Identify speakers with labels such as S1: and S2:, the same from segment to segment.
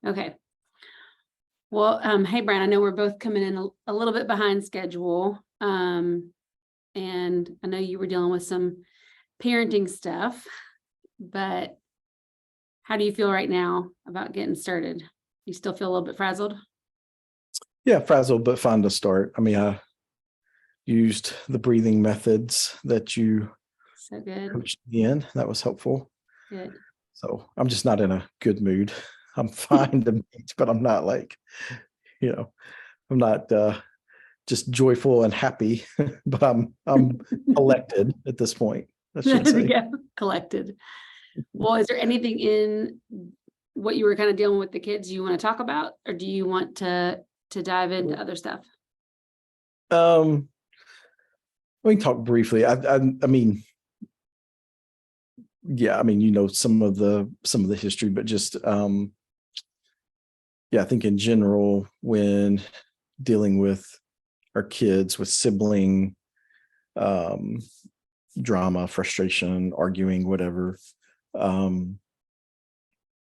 S1: Okay. Well, hey, Brian, I know we're both coming in a little bit behind schedule. And I know you were dealing with some parenting stuff, but how do you feel right now about getting started? You still feel a little bit frazzled?
S2: Yeah, frazzled, but fun to start. I mean, I used the breathing methods that you
S1: So good.
S2: coached me in. That was helpful.
S1: Good.
S2: So I'm just not in a good mood. I'm fine to meet, but I'm not like, I'm not just joyful and happy, but I'm collected at this point, I should
S1: There we
S2: say.
S1: go. Collected. Well, is there anything in what you were kind of dealing with the kids you want to talk about, or do you want to dive into other stuff?
S2: Um, we can talk briefly. I mean, yeah, I mean, some of the history, but just yeah, I think in general, when dealing with our kids with sibling drama, frustration, arguing, whatever,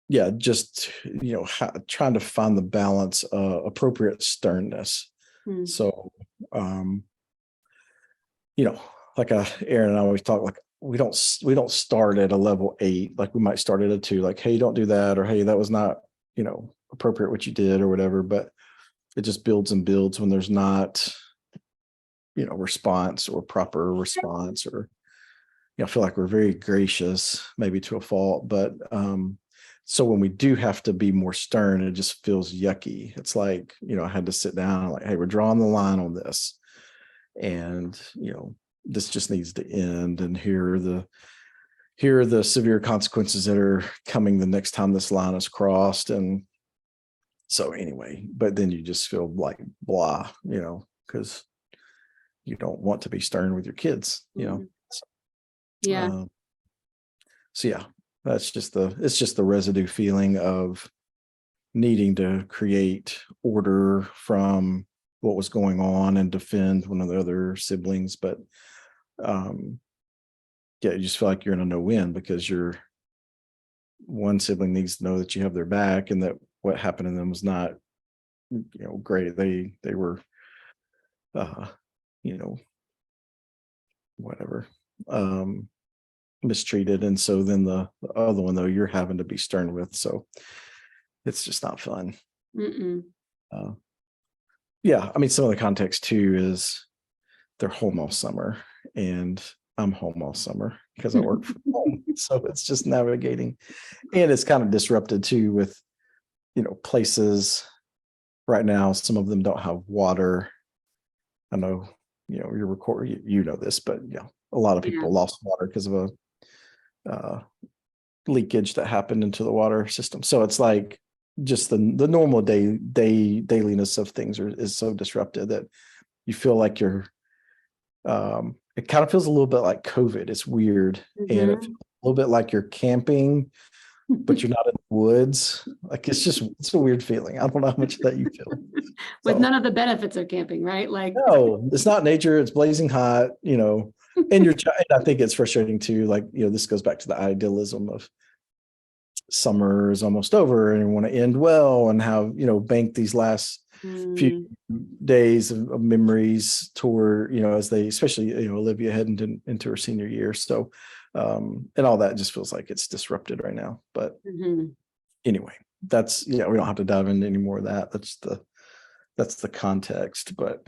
S2: yeah, just trying to find the balance, appropriate sternness.
S1: Hmm.
S2: So like Aaron and I always talk, like we don't start at a level 8, like we might start at a 2, like, hey, don't do that, or hey, that was not appropriate what you did or whatever. But it just builds and builds when there's not response or proper response, or I feel like we're very gracious, maybe to a fault, but so when we do have to be more stern, it just feels yucky. It's like, I had to sit down and like, hey, we're drawing the line on this, and this just needs to end, and here are the severe consequences that are coming the next time this line is crossed. And so anyway, but then you just feel like blah, because you don't want to be stern with your kids,
S1: Mhm. Yeah.
S2: So yeah, it's just the residue feeling of needing to create order from what was going on and defend one of the other siblings. But yeah, you just feel like you're in a no-win, because your one sibling needs to know that you have their back, and that what happened to them was not great. They were uh whatever, mistreated. And so then the other one, though, you're having to be stern with. So it's just not fun.
S1: Mm-mm.
S2: Yeah, I mean, some of the context too is they're home all summer, and I'm home all summer because I work from home. So it's just navigating, and it's kind of disrupted too with places right now. Some of them don't have water. I know you're recording, you know this, but a lot of
S1: Yeah.
S2: people lost water because of a leakage that happened into the water system. So it's like just the normal dailiness of things is so disrupted that you feel like you're it kind of feels a little bit like COVID. It's weird. And it feels a little bit like you're camping, but you're not in the woods. Like it's a weird feeling. I don't know how much of that you feel.
S1: With
S2: So,
S1: none of the benefits of camping, right? Like,
S2: no, it's not nature. It's blazing hot, and I think it's frustrating too. Like, this goes back to the idealism of summer is almost over and we want to end well and have, bank these last few days of memories toward, as they, especially, Olivia heading into her senior year. So, and all that just feels like it's disrupted right now. But anyway, we don't have to dive into any more of that. That's the context. But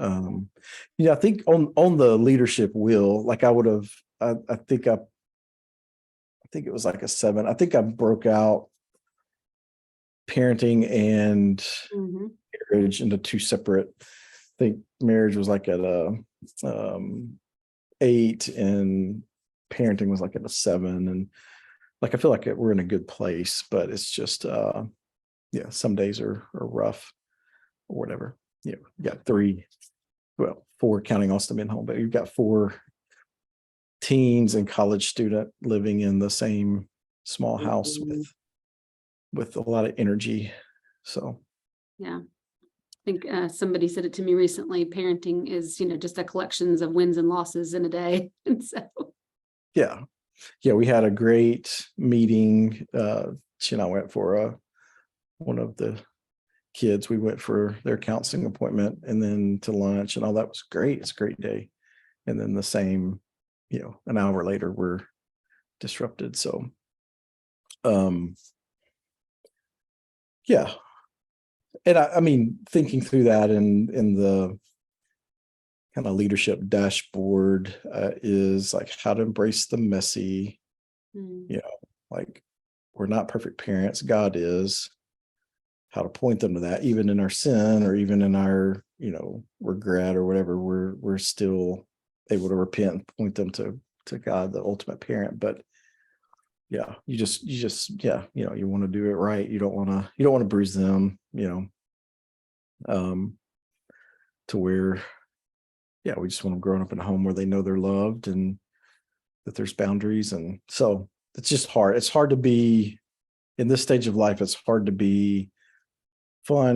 S2: I think on the leadership wheel, like I think it was like a 7. I think I broke out parenting and marriage into 2 separate. I think marriage was like at a 8, and parenting was like at a 7. And like I feel like we're in a good place, but it's just some days are rough or whatever. You got 4 counting Austin being home, but you've got 4 teens and college student living in the same small house with a lot of energy. So
S1: yeah. I think somebody said it to me recently. Parenting is, just a collections of wins and losses in a day. And so,
S2: yeah, we had a great meeting. She and I went for one of the kids. We went for their counseling appointment and then to lunch and all that was great. It's a great day. And then the same, an hour later, we're disrupted. So, yeah. And I mean, thinking through that in the kind of leadership dashboard is like how to embrace the messy, like we're not perfect parents. God is. How to point them to that, even in our sin or even in our, regret or whatever, we're still able to repent and point them to God, the ultimate parent. But yeah, you just, you want to do it right. You don't want to bruise them, to where, we just want them growing up in a home where they know they're loved and that there's boundaries. And so it's just hard. It's hard to be in this stage of life. It's hard to be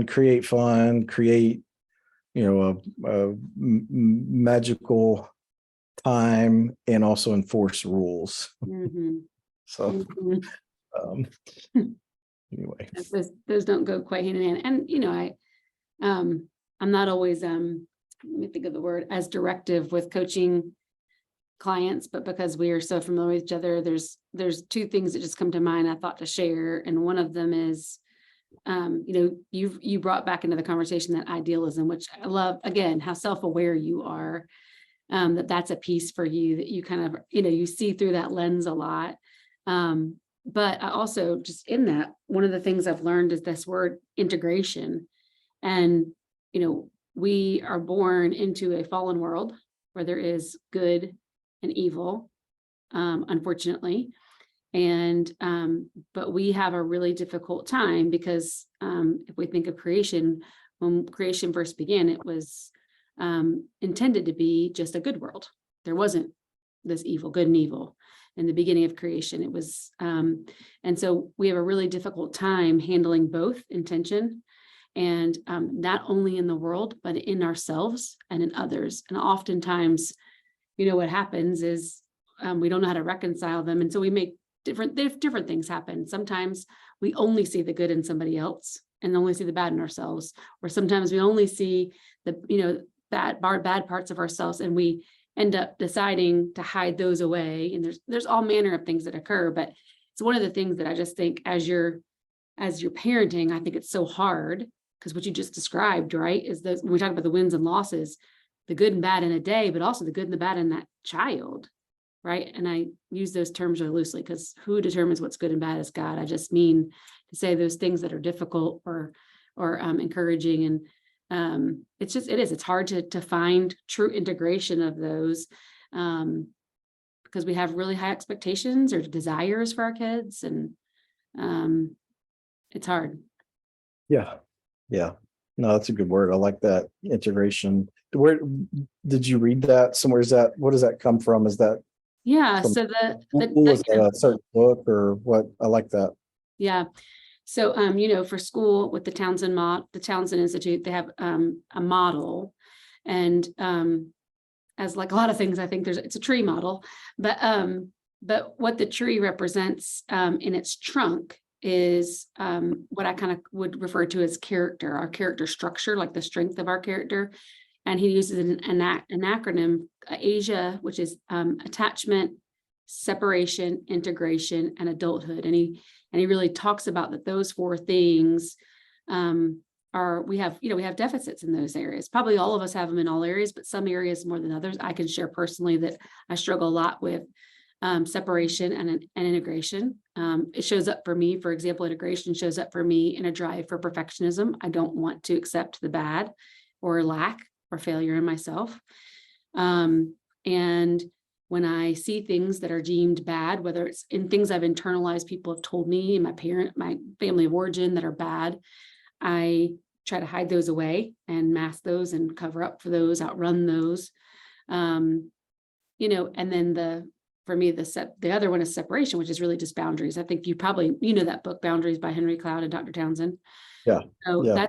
S2: create, a magical time and also enforce rules.
S1: Mm-hmm.
S2: So, anyway,
S1: those don't go quite hand in hand. And I'm not always let me think of the word, as directive with coaching clients, but because we are so familiar with each other, there's two things that just come to mind I thought to share, and one of them is you brought back into the conversation that idealism, which I love, again, how self-aware you are, that's a piece for you that you kind of, you see through that lens a lot. But I also just in that, one of the things I've learned is this word integration. And, we are born into a fallen world where there is good and evil, unfortunately. And, but we have a really difficult time because if we think of creation, when creation first began, it was intended to be just a good world. There wasn't this evil, good and evil in the beginning of creation. It was, and so we have a really difficult time handling both intention and not only in the world, but in ourselves and in others. And oftentimes, what happens is we don't know how to reconcile them. And so we make different things happen. Sometimes we only see the good in somebody else and only see the bad in ourselves, or sometimes we only see the bad parts of ourselves, and we end up deciding to hide those away. And there's all manner of things that occur, but it's one of the things that I just think as you're parenting, I think it's so hard because what you just described, right, is that when we talk about the wins and losses, the good and bad in a day, but also the good and the bad in that child. Right. And I use those terms really loosely because who determines what's good and bad is God. I just mean to say those things that are difficult or encouraging. And it's hard to find true integration of those because we have really high expectations or desires for our kids. And it's hard.
S2: Yeah. No, that's a good word. I like that, integration. Where did you read that somewhere? What does that come from? Is that
S1: so
S2: was that a certain book or what? I like that.
S1: Yeah. So, for school with the Townsend Institute, they have a model, and as like a lot of things, I think it's a tree model, but what the tree represents in its trunk is what I kind of would refer to as our character structure, like the strength of our character. And he uses an acronym, ASIA, which is attachment, separation, integration, and adulthood. And he really talks about that those four things we have deficits in those areas. Probably all of us have them in all areas, but some areas more than others. I can share personally that I struggle a lot with separation and integration. It shows up for me, for example, integration shows up for me in a drive for perfectionism. I don't want to accept the bad or lack or failure in myself. And when I see things that are deemed bad, whether it's in things I've internalized, people have told me, my family of origin that are bad, I try to hide those away and mask those and cover up for those, outrun those. And then for me, the other one is separation, which is really just boundaries. I think you probably, that book, Boundaries by Henry Cloud and Dr. Townsend.
S2: Yeah.
S1: So
S2: yeah.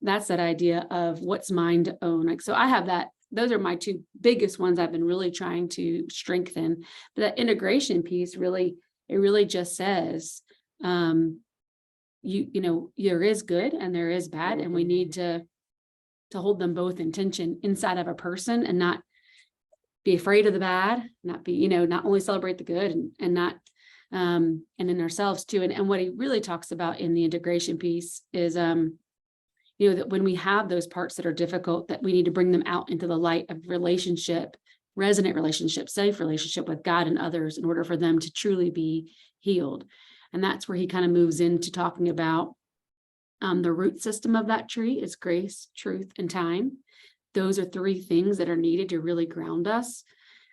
S1: that's that idea of what's mine to own. Like, so I have that. Those are my two biggest ones I've been really trying to strengthen. But that integration piece it really just says, there is good and there is bad, and we need to hold them both in tension inside of a person, and not be afraid of the bad, not be, not only celebrate the good, and not, and in ourselves too. And what he really talks about in the integration piece is, that when we have those parts that are difficult, that we need to bring them out into the light of relationship, resonant relationship, safe relationship with God and others, in order for them to truly be healed. And that's where he kind of moves into talking about the root system of that tree is grace, truth, and time. Those are 3 things that are needed to really ground us.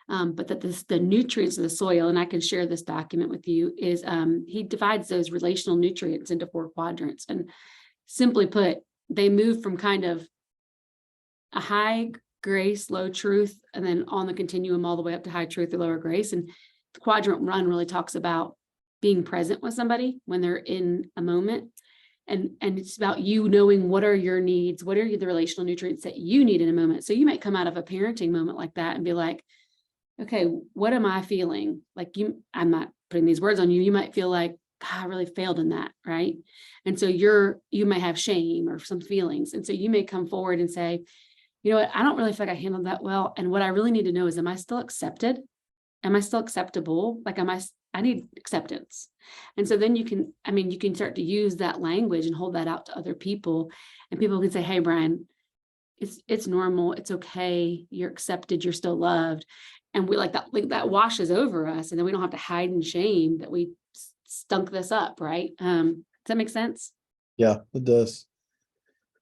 S1: But that the nutrients of the soil, and I can share this document with you, is he divides those relational nutrients into 4 quadrants. And simply put, they move from kind of a high grace, low truth, and then on the continuum all the way up to high truth or lower grace. And the quadrant 1 really talks about being present with somebody when they're in a moment. And it's about you knowing what are your needs, what are the relational nutrients that you need in a moment. So you might come out of a parenting moment like that and be like, okay, what am I feeling? Like I'm not putting these words on you. You might feel like, God, I really failed in that, right? And so you may have shame or some feelings. And so you may come forward and say, you know what, I don't really feel like I handled that well. And what I really need to know is, am I still accepted? Am I still acceptable? Like, I need acceptance. And so then you can start to use that language and hold that out to other people. And people can say, hey, Brian, it's normal. It's okay. You're accepted. You're still loved. And we like that washes over us. And then we don't have to hide in shame that we stunk this up. Right. Does that make sense?
S2: Yeah, it does.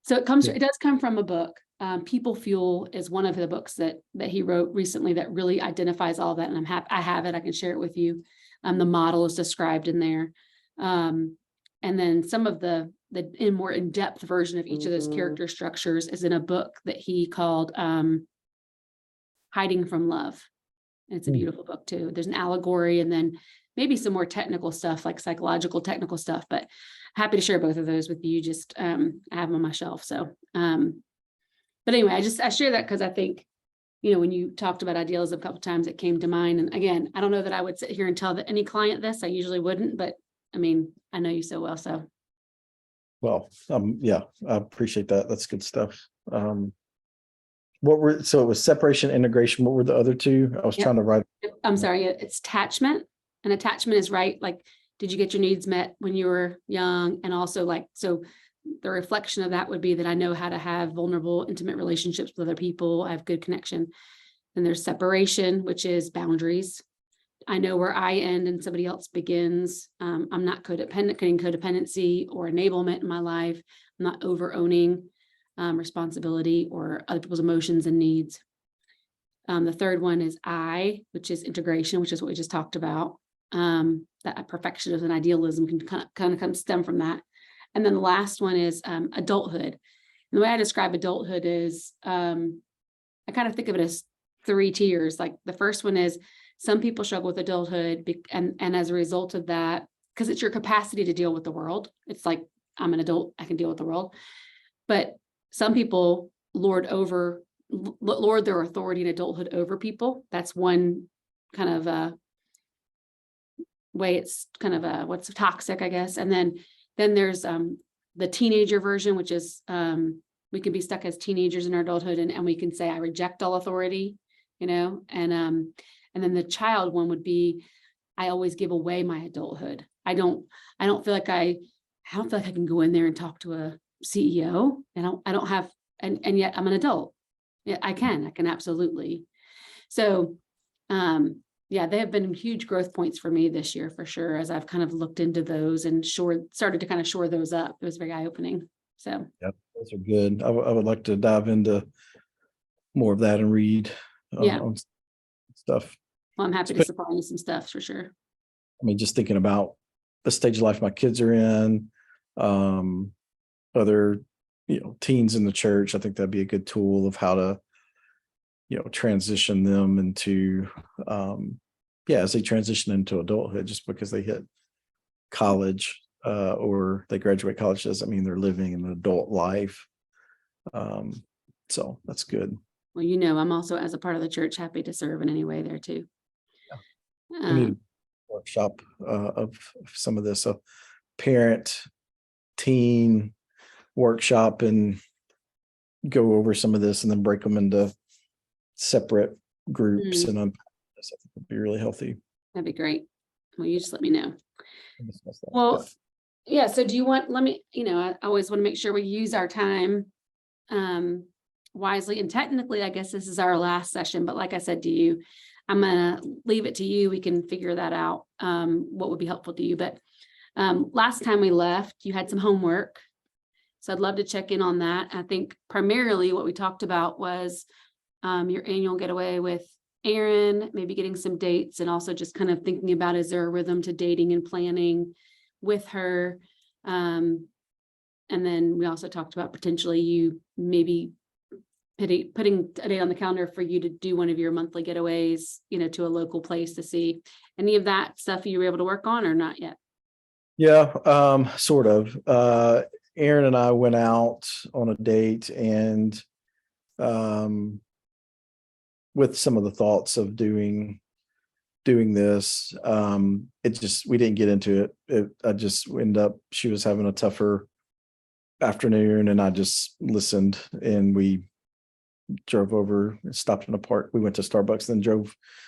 S1: So it does come from a book. People Fuel is one of the books that he wrote recently that really identifies all that. And I'm happy I have it. I can share it with you. The model is described in there. And then some of the more in-depth version of each of those character structures is in a book that he called Hiding from Love. And it's a beautiful book too. There's an allegory and then maybe some more technical stuff, like psychological technical stuff, but happy to share both of those with you. Just I have them on my shelf. So, but anyway, I share that because I think, when you talked about idealism a couple of times, it came to mind. And again, I don't know that I would sit here and tell any client this. I usually wouldn't, but I know you so well. So.
S2: Well, yeah, I appreciate that. That's good stuff. So it was separation, integration. What were the other 2? I was trying to write.
S1: I'm sorry. It's attachment, and attachment is right. Like, did you get your needs met when you were young? And also so the reflection of that would be that I know how to have vulnerable, intimate relationships with other people. I have good connection. Then there's separation, which is boundaries. I know where I end and somebody else begins. I'm not codependent, getting codependency or enablement in my life. I'm not over owning responsibility or other people's emotions and needs. The third one is which is integration, which is what we just talked about. That perfectionism and idealism can kind of stem from that. And then the last one is adulthood. And the way I describe adulthood is I kind of think of it as 3 tiers. Like the first one is some people struggle with adulthood and as a result of that, because it's your capacity to deal with the world. It's like, I'm an adult, I can deal with the world. But some people lord their authority in adulthood over people. That's one kind of way it's kind of what's toxic, I guess. And then there's the teenager version, which is we can be stuck as teenagers in our adulthood and we can say, I reject all authority, and then the child one would be, I always give away my adulthood. I don't feel like I can go in there and talk to a CEO, and I don't have, and yet I'm an adult. Yeah, I can absolutely. So, yeah, they have been huge growth points for me this year, for sure, as I've kind of looked into those and started to kind of shore those up. It was very eye-opening. So,
S2: yeah, those are good. I would like to dive into more of that and read on stuff.
S1: Well, I'm happy to supply you some stuff for sure.
S2: Just thinking about the stage of life my kids are in, other, teens in the church, I think that'd be a good tool of how to, transition them into, as they transition into adulthood. Just because they hit college or they graduate college doesn't mean they're living an adult life. So that's good.
S1: Well, I'm also, as a part of the church, happy to serve in any way there too.
S2: We need a workshop of some of this. So parent teen workshop and go over some of this and then break them into separate groups and unpack this. I think would be really healthy.
S1: That'd be great. Well, you just let me know.
S2: And discuss that.
S1: Well, yeah. So do you want, I always want to make sure we use our time wisely. And technically, I guess this is our last session, but like I said to you, I'm going to leave it to you. We can figure that out, what would be helpful to you. But last time we left, you had some homework. So I'd love to check in on that. I think primarily what we talked about was your annual getaway with Erin, maybe getting some dates, and also just kind of thinking about, is there a rhythm to dating and planning with her? And then we also talked about potentially you maybe putting a date on the calendar for you to do one of your monthly getaways, to a local place to see. Any of that stuff you were able to work on or not yet?
S2: Yeah, sort of. Erin and I went out on a date and with some of the thoughts of doing this. We didn't get into it. I just ended up, she was having a tougher afternoon and I just listened, and we drove over, stopped in a park. We went to Starbucks, then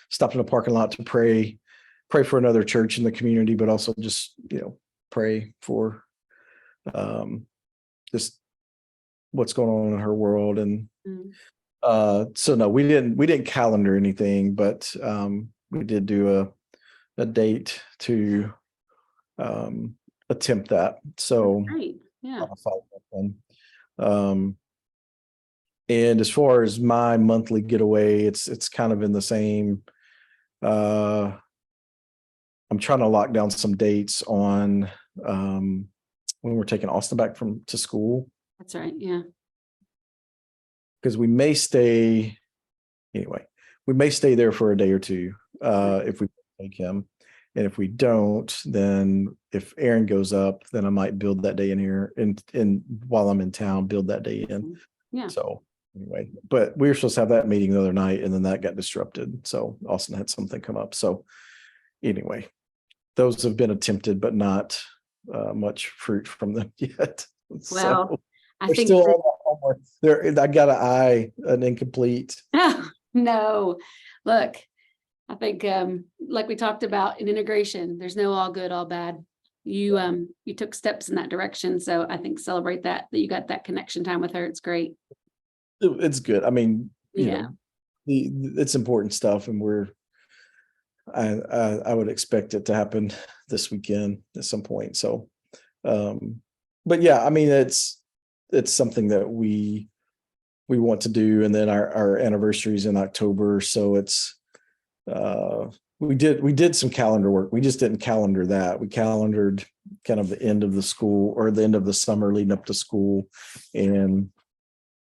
S2: stopped in a parking lot to pray for another church in the community, but also just, pray for just what's going on in her world. And so no, we didn't calendar anything, but we did do a date to attempt that. So
S1: Great. Yeah.
S2: And as far as my monthly getaway, it's kind of in the same. I'm trying to lock down some dates on when we're taking Austin back to school.
S1: That's right. Yeah.
S2: Because we may stay there for a day or two if we take him. And if we don't, then if Erin goes up, then I might build that day in here and while I'm in town, build that day in.
S1: Yeah.
S2: So anyway, but we were supposed to have that meeting the other night and then that got disrupted. So Austin had something come up. So anyway, those have been attempted, but not much fruit from them yet.
S1: Well,
S2: so
S1: I
S2: they're
S1: think
S2: still on the homework. I got an incomplete.
S1: No, look, I think like we talked about in integration, there's no all good, all bad. You took steps in that direction. So I think celebrate that you got that connection time with her. It's great.
S2: It's good. I mean, it's important stuff, and I would expect it to happen this weekend at some point. So, but yeah, I mean, it's something that we want to do, and then our anniversary is in October, so it's we did some calendar work. We just didn't calendar that. We calendared kind of the end of the school or the end of the summer leading up to school, and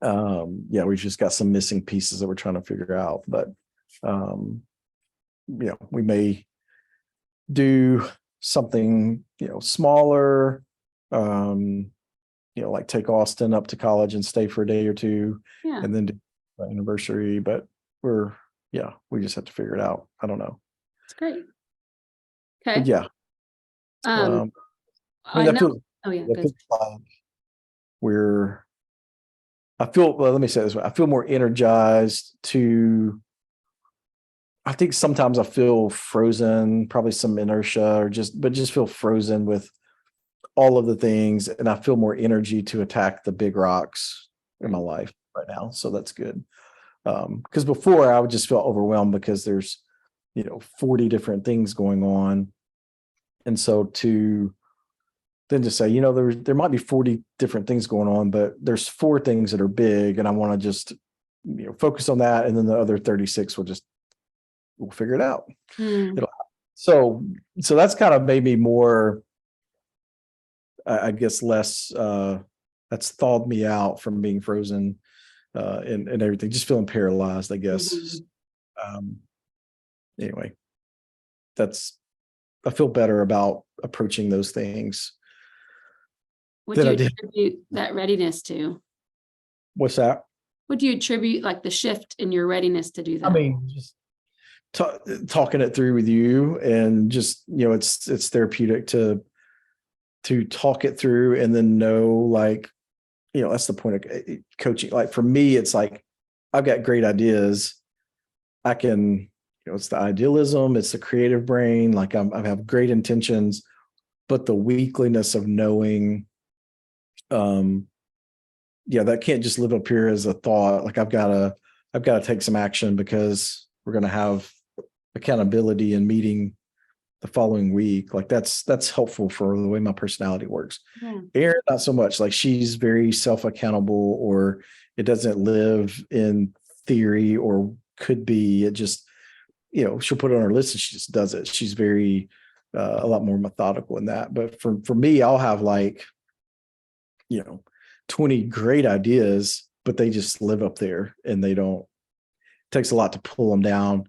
S2: we've just got some missing pieces that we're trying to figure out. But we may do something smaller, like take Austin up to college and stay for a day or two, and then do the anniversary. But we just have to figure it out. I don't know.
S1: It's great. Okay.
S2: But yeah. That feels like let me say it this way. I feel more energized I think sometimes I feel frozen, probably some inertia but just feel frozen with all of the things. And I feel more energy to attack the big rocks in my life right now. So that's good. Because before I would just feel overwhelmed because there's, 40 different things going on. And so to then just say, there might be 40 different things going on, but there's 4 things that are big. And I want to just, focus on that. And then the other 36 we'll figure it out. So that's kind of made me more, I guess, less, that's thawed me out from being frozen and everything, just feeling paralyzed, I guess. Anyway, I feel better about approaching those things.
S1: What do you attribute that readiness to?
S2: What's that?
S1: What do you attribute like the shift in your readiness to do that?
S2: I mean, just talking it through with you, and just, it's therapeutic to to talk it through and then know, like, that's the point of coaching. Like for me, it's like, I've got great ideas. I can, it's the idealism, it's the creative brain. Like I have great intentions, but the weakliness of knowing, that can't just live up here as a thought. Like I've got to take some action because we're going to have accountability and meeting the following week. Like that's helpful for the way my personality works.
S1: Yeah.
S2: Erin, not so much. Like she's very self-accountable, or it doesn't live in theory, or could be. It just, she'll put it on her list and she just does it. She's very a lot more methodical in that. But for me, I'll have like, 20 great ideas, but they just live up there and they don't. It takes a lot to pull them down,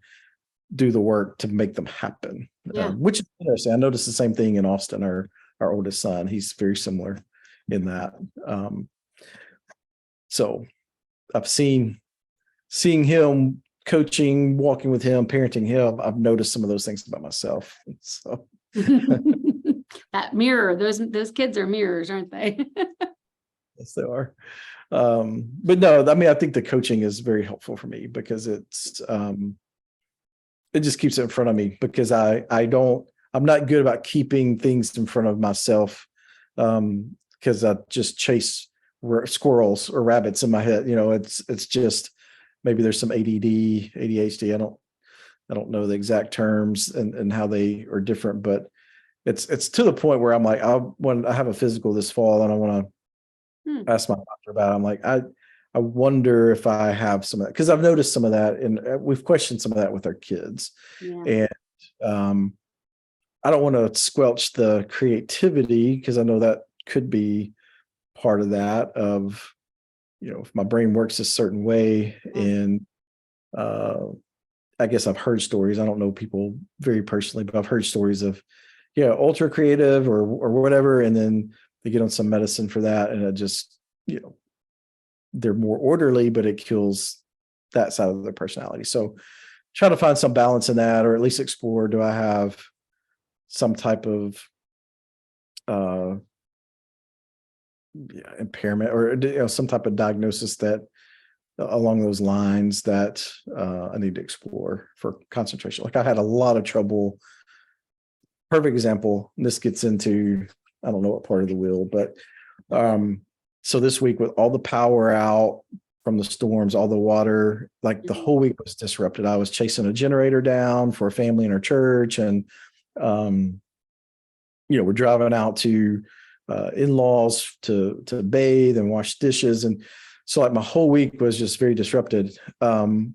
S2: do the work to make them happen.
S1: Yeah.
S2: Which is interesting. I noticed the same thing in Austin, our oldest son. He's very similar in that. So I've seeing him coaching, walking with him, parenting him. I've noticed some of those things about myself. So
S1: that mirror, those kids are mirrors, aren't they?
S2: yes, they are. But no, I mean, I think the coaching is very helpful for me because it's it just keeps it in front of me, because I'm not good about keeping things in front of myself, because I just chase squirrels or rabbits in my head. It's just, maybe there's some ADD, ADHD. I don't know the exact terms and how they are different, but it's to the point where I'm like, when I have a physical this fall and I want to ask my doctor about it, I'm like, I wonder if I have some of that, because I've noticed some of that, and we've questioned some of that with our kids.
S1: Yeah.
S2: And I don't want to squelch the creativity, because I know that could be part of that, of, if my brain works a certain way. And I guess I've heard stories. I don't know people very personally, but I've heard stories of, ultra creative or whatever. And then they get on some medicine for that. And it just, they're more orderly, but it kills that side of their personality. So try to find some balance in that, or at least explore, do I have some type of impairment, or some type of diagnosis that along those lines that I need to explore for concentration. Like I had a lot of trouble. Perfect example. This gets into, I don't know what part of the wheel, but so this week, with all the power out from the storms, all the water, like the whole week was disrupted. I was chasing a generator down for a family in our church, and we're driving out to in-laws to bathe and wash dishes, and so like my whole week was just very disrupted. And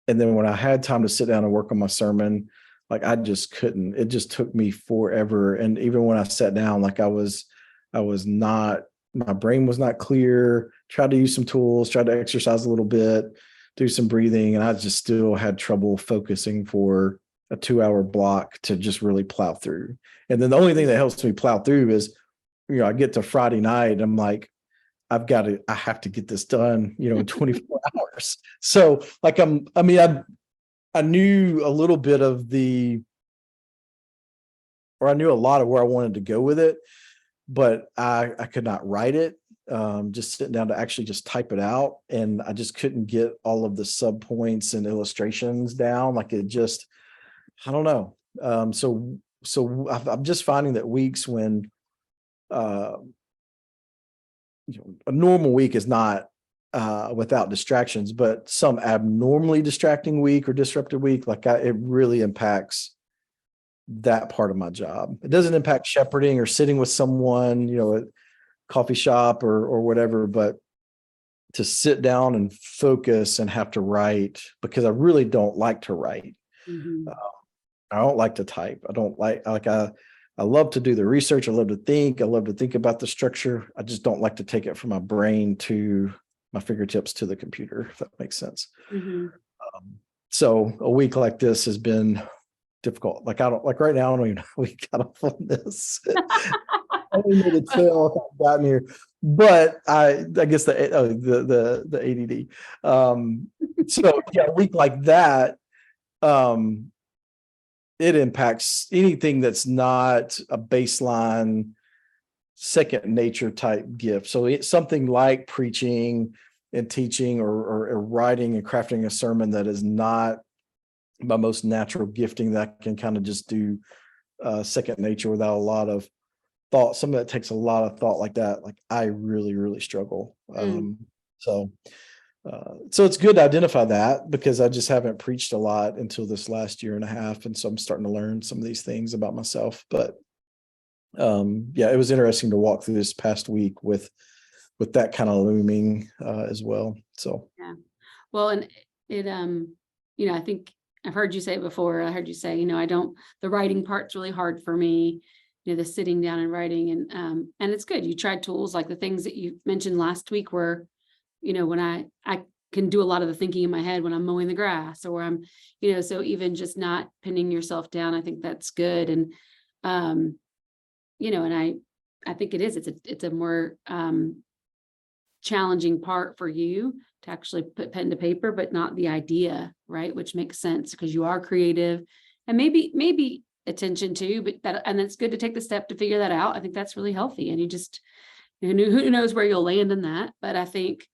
S2: then when I had time to sit down and work on my sermon, like I just couldn't. It just took me forever. And even when I sat down, like I was not. My brain was not clear. Tried to use some tools, tried to exercise a little bit, do some breathing, and I just still had trouble focusing for a 2-hour block to just really plow through. And then the only thing that helps me plow through is, I get to Friday night, I'm like, I have to get this done, in 24 hours. So like I knew a little bit of I knew a lot of where I wanted to go with it, but I could not write it. Just sitting down to actually just type it out, and I just couldn't get all of the sub points and illustrations down. Like it just, I don't know. So I'm just finding that weeks when a normal week is not without distractions, but some abnormally distracting week or disrupted week, like it really impacts that part of my job. It doesn't impact shepherding or sitting with someone, at coffee shop or whatever, but to sit down and focus and have to write, because I really don't like to write. I don't like to type. I don't like I love to do the research. I love to think. I love to think about the structure. I just don't like to take it from my brain to my fingertips to the computer, if that makes sense. So a week like this has been difficult. Like right now, I don't even know how we got off on this. I don't even know the tail how I've gotten here, but I guess the ADD. So yeah, a week like that, it impacts anything that's not a baseline second nature type gift. So it's something like preaching and teaching or writing and crafting a sermon that is not my most natural gifting, that I can kind of just do second nature without a lot of thought. Some of that takes a lot of thought like that. Like I really, really struggle. So it's good to identify that, because I just haven't preached a lot until this last year and a half. And so I'm starting to learn some of these things about myself. But yeah, it was interesting to walk through this past week with that kind of looming as well. So
S1: Yeah. Well, and it, I think I've heard you say it before. I heard you say, the writing part's really hard for me, the sitting down and writing, and it's good. You tried tools like the things that you mentioned last week where, when I can do a lot of the thinking in my head when I'm mowing the grass, or I'm, so even just not pinning yourself down, I think that's good. And, and I think it's a more, challenging part for you to actually put pen to paper, but not the idea, right? Which makes sense because you are creative, and maybe attention too, but it's good to take the step to figure that out. I think that's really healthy, and you just, who knows where you'll land in that. But I think,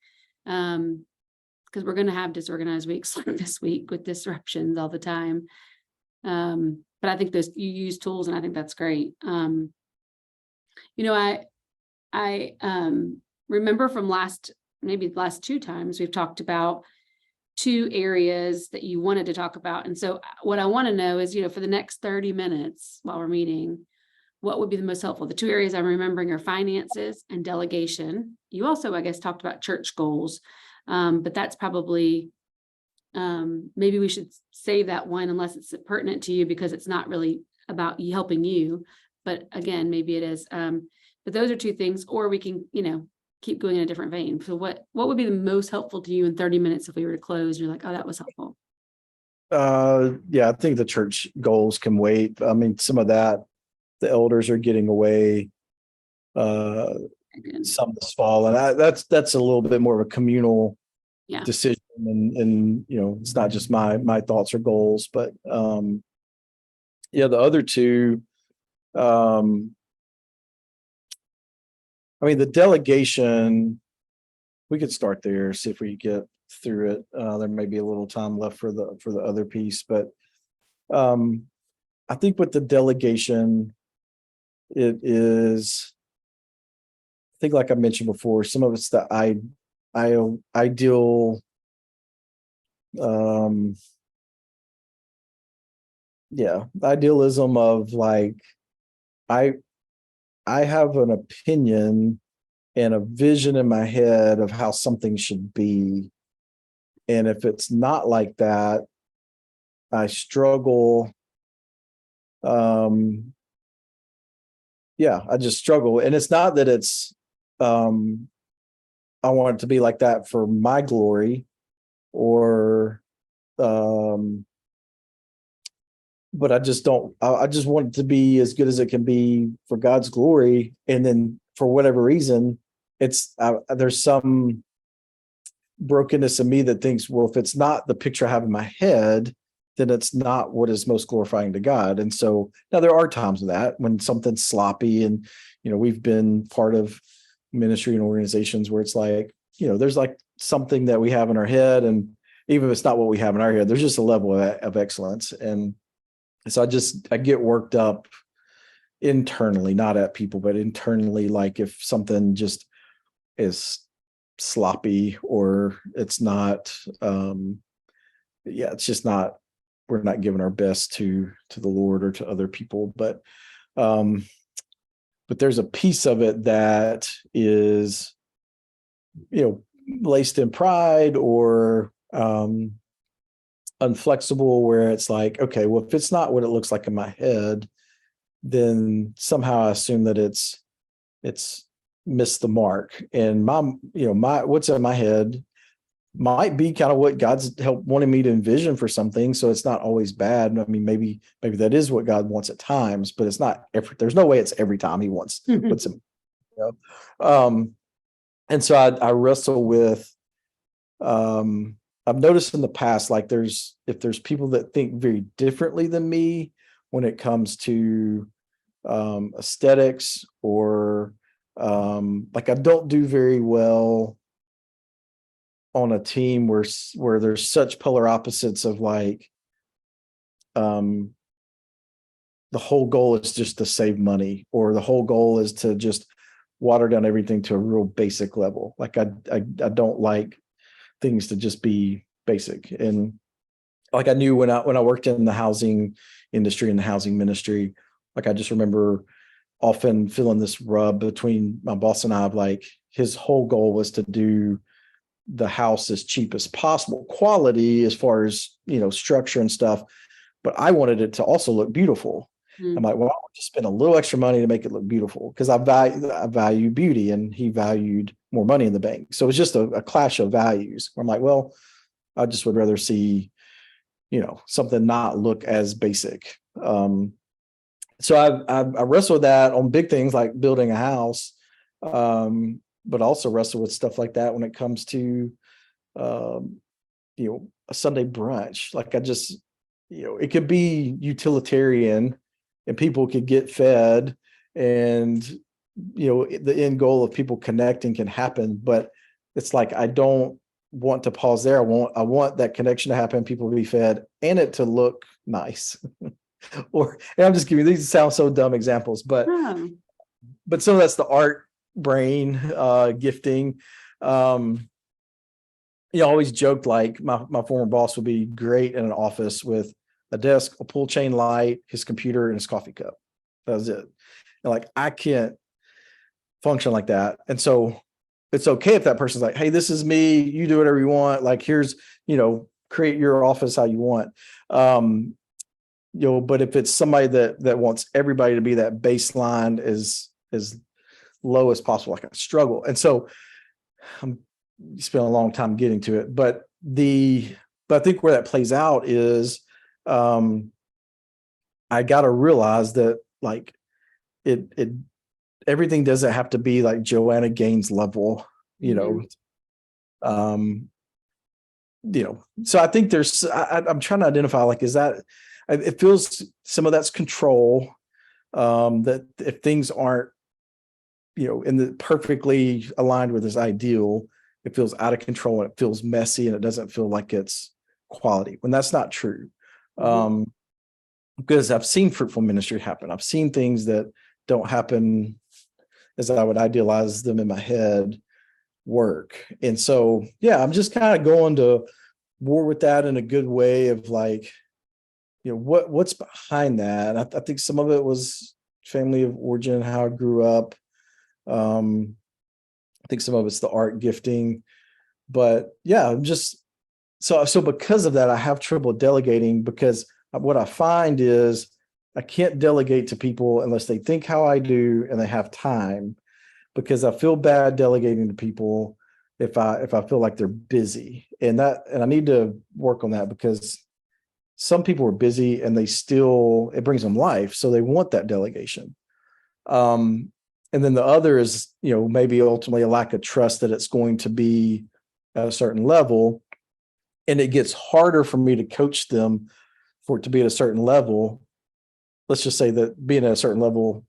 S1: because we're going to have disorganized weeks like this week with disruptions all the time. But I think you use tools, and I think that's great. I remember from maybe the last two times we've talked about two areas that you wanted to talk about. And so what I want to know is, for the next 30 minutes while we're meeting, what would be the most helpful? The two areas I'm remembering are finances and delegation. You also, I guess, talked about church goals, but that's probably, maybe we should save that one unless it's pertinent to you, because it's not really about helping you. But again, maybe it is. But those are two things, or we can, keep going in a different vein. So what would be the most helpful to you in 30 minutes if we were to close? You're like, oh, that was helpful.
S2: Yeah, I think the church goals can wait. I mean, some of that, the elders are getting away some this fall, and that's a little bit more of a communal decision, and it's not just my thoughts or goals, but the other two, I mean, the delegation, we could start there, see if we get through it. There may be a little time left for the other piece, but I think with the delegation, it is, I think, like I mentioned before, some of it's the ideal, idealism of like, I have an opinion and a vision in my head of how something should be. And if it's not like that, I struggle. I just struggle. And it's not that it's, I want it to be like that for my glory, or, but I just don't, I just want it to be as good as it can be for God's glory. And then for whatever reason, it's, there's some brokenness in me that thinks, well, if it's not the picture I have in my head, then it's not what is most glorifying to God. And so now there are times of that when something's sloppy, and, we've been part of ministry and organizations where it's like, there's like something that we have in our head, and even if it's not what we have in our head, there's just a level of excellence. And so I get worked up internally, not at people, but internally, like if something just is sloppy, or it's not, it's just not, we're not giving our best to the Lord or to other people. But there's a piece of it that is, laced in pride, or unflexible, where it's like, okay, well, if it's not what it looks like in my head, then somehow I assume that it's missed the mark. And my what's in my head might be kind of what God's wanting me to envision for something. So it's not always bad. I mean, maybe that is what God wants at times, but it's not there's no way it's every time he wants what's in, and so I wrestle with, I've noticed in the past, like if there's people that think very differently than me when it comes to aesthetics, or Like I don't do very well on a team where there's such polar opposites of like, the whole goal is just to save money, or the whole goal is to just water down everything to a real basic level. Like I don't like things to just be basic. And like I knew when I worked in the housing industry and the housing ministry, like I just remember often feeling this rub between my boss and I of like his whole goal was to do the house as cheap as possible, quality as far as, structure and stuff. But I wanted it to also look beautiful. I'm like, well, I'll just spend a little extra money to make it look beautiful because I value beauty, and he valued more money in the bank. So it's just a clash of values. I'm like, well, I just would rather see, something not look as basic. So I wrestle with that on big things like building a house, but also wrestle with stuff like that when it comes to, a Sunday brunch. Like I just, it could be utilitarian and people could get fed, and, the end goal of people connecting can happen, but it's like, I don't want to pause there. I want that connection to happen, people to be fed, and it to look nice. And I'm just giving these sound so dumb examples, but
S1: Oh,
S2: some of that's the art brain, gifting. I always joked like my former boss would be great in an office with a desk, a pull chain light, his computer, and his coffee cup. That was it. And like I can't function like that. And so it's okay if that person's like, hey, this is me, you do whatever you want. Like here's, create your office how you want. But if it's somebody that wants everybody to be that baseline as low as possible, like I struggle. And so I'm spent a long time getting to it. But I think where that plays out is I gotta realize that like it everything doesn't have to be like Joanna Gaines level, so I think I'm trying to identify like, is that, it feels some of that's control, that if things aren't, in the perfectly aligned with this ideal, it feels out of control and it feels messy and it doesn't feel like it's quality when that's not true. Because I've seen fruitful ministry happen. I've seen things that don't happen as I would idealize them in my head work. And so, yeah, I'm just kind of going to war with that in a good way of like, what's behind that. I think some of it was family of origin, how I grew up. I think some of it's the art gifting, but yeah, I'm just so because of that, I have trouble delegating because what I find is I can't delegate to people unless they think how I do and they have time, because I feel bad delegating to people if I feel like they're busy, and I need to work on that because some people are busy and it brings them life, so they want that delegation. And then the other is, maybe ultimately a lack of trust that it's going to be at a certain level. And it gets harder for me to coach them for it to be at a certain level. Let's just say that being at a certain level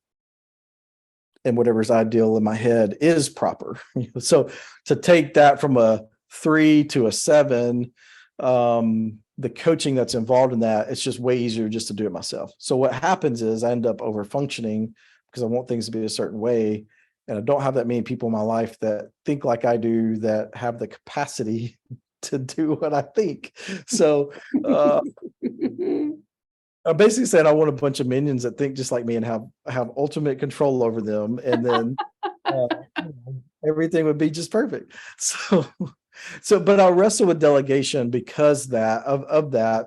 S2: and whatever's ideal in my head is proper. So to take that from a 3 to a 7, the coaching that's involved in that, it's just way easier just to do it myself. So what happens is I end up over functioning because I want things to be a certain way. And I don't have that many people in my life that think like I do, that have the capacity to do what I think. So I'm basically saying I want a bunch of minions that think just like me and have ultimate control over them. And then everything would be just perfect. But I'll wrestle with delegation because of that.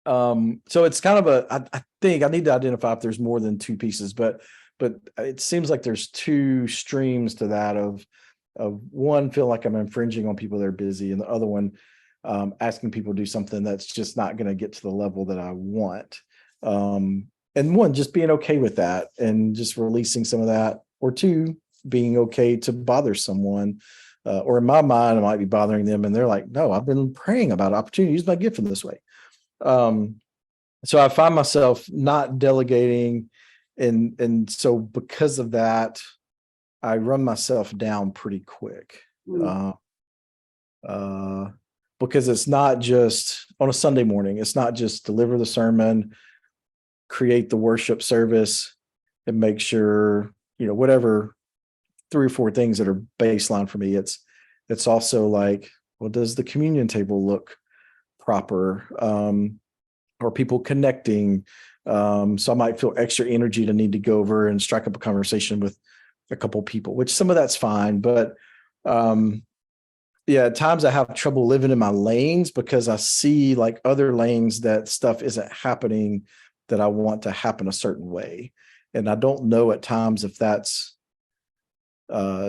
S2: So it's kind of I think I need to identify if there's more than two pieces, but it seems like there's two streams to that of one, feel like I'm infringing on people that are busy, and the other one, asking people to do something that's just not going to get to the level that I want. And one, just being okay with that and just releasing some of that, or two, being okay to bother someone. Or in my mind, I might be bothering them and they're like, no, I've been praying about opportunity to use my gift in this way. So I find myself not delegating. And so because of that, I run myself down pretty quick.
S1: Mm,
S2: Uh, because it's not just on a Sunday morning, it's not just deliver the sermon, create the worship service, and make sure, whatever 3 or 4 things that are baseline for me. It's also like, well, does the communion table look proper? Or people connecting? So I might feel extra energy to need to go over and strike up a conversation with a couple people, which some of that's fine, but yeah, at times I have trouble living in my lanes because I see like other lanes that stuff isn't happening that I want to happen a certain way. And I don't know at times if that's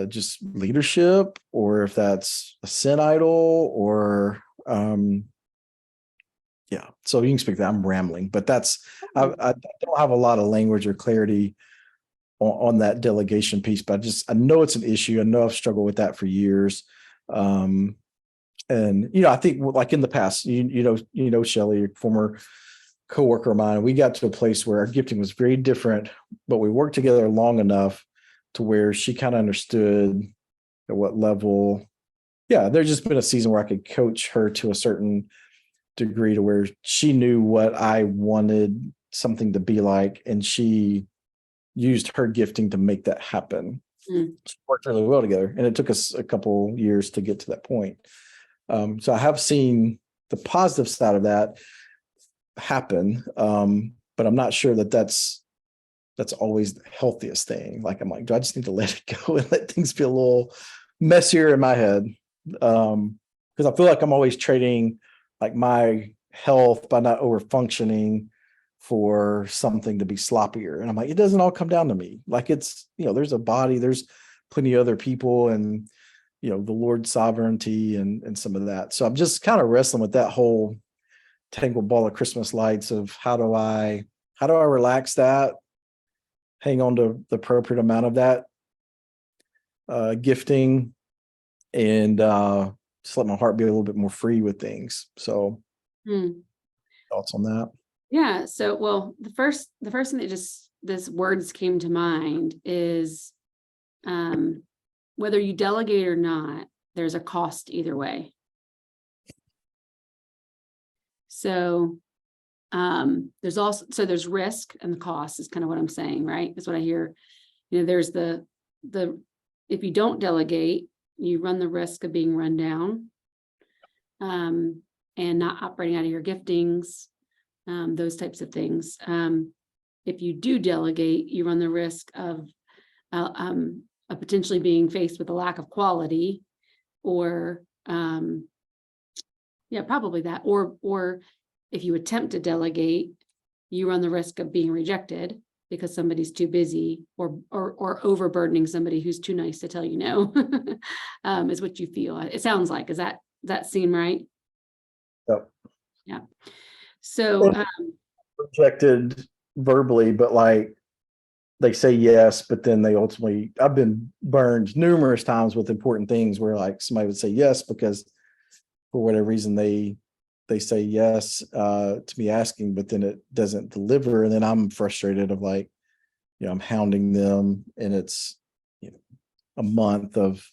S2: just leadership or if that's a sin idol or yeah. So you can speak that. I'm rambling, but I don't have a lot of language or clarity on that delegation piece, but I know it's an issue. I know I've struggled with that for years. And I think like in the past, Shelly, a former coworker of mine, we got to a place where our gifting was very different, but we worked together long enough to where she kind of understood at what level. Yeah, there's just been a season where I could coach her to a certain degree to where she knew what I wanted something to be like, and she used her gifting to make that happen.
S1: mm,
S2: So we worked really well together, and it took us a couple years to get to that point. So I have seen the positive side of that happen, but I'm not sure that that's always the healthiest thing. Like I'm like, do I just need to let it go and let things be a little messier in my head? Because I feel like I'm always trading like my health by not over functioning for something to be sloppier. And I'm like, it doesn't all come down to me. Like it's, there's a body, there's plenty of other people, and the Lord's sovereignty and some of that. So I'm just kind of wrestling with that whole tangled ball of Christmas lights of how do I relax that, hang on to the appropriate amount of that gifting, and just let my heart be a little bit more free with things. So
S1: mm.
S2: thoughts on that?
S1: Yeah. So, well, the first thing that just this words came to mind is, whether you delegate or not, there's a cost either way. So, there's risk, and the cost is kind of what I'm saying, right? That's what I hear. There's the if you don't delegate, you run the risk of being run down, and not operating out of your giftings, those types of things. If you do delegate, you run the risk of potentially being faced with a lack of quality, or probably that, or if you attempt to delegate, you run the risk of being rejected because somebody's too busy, or overburdening somebody who's too nice to tell you no. Is what you feel. It sounds like, does that seem right?
S2: Yep.
S1: Yeah. So
S2: Rejected verbally, but like they say yes, but then they ultimately, I've been burned numerous times with important things where like somebody would say yes because for whatever reason they say yes to me asking, but then it doesn't deliver, and then I'm frustrated of like, I'm hounding them, and it's a month of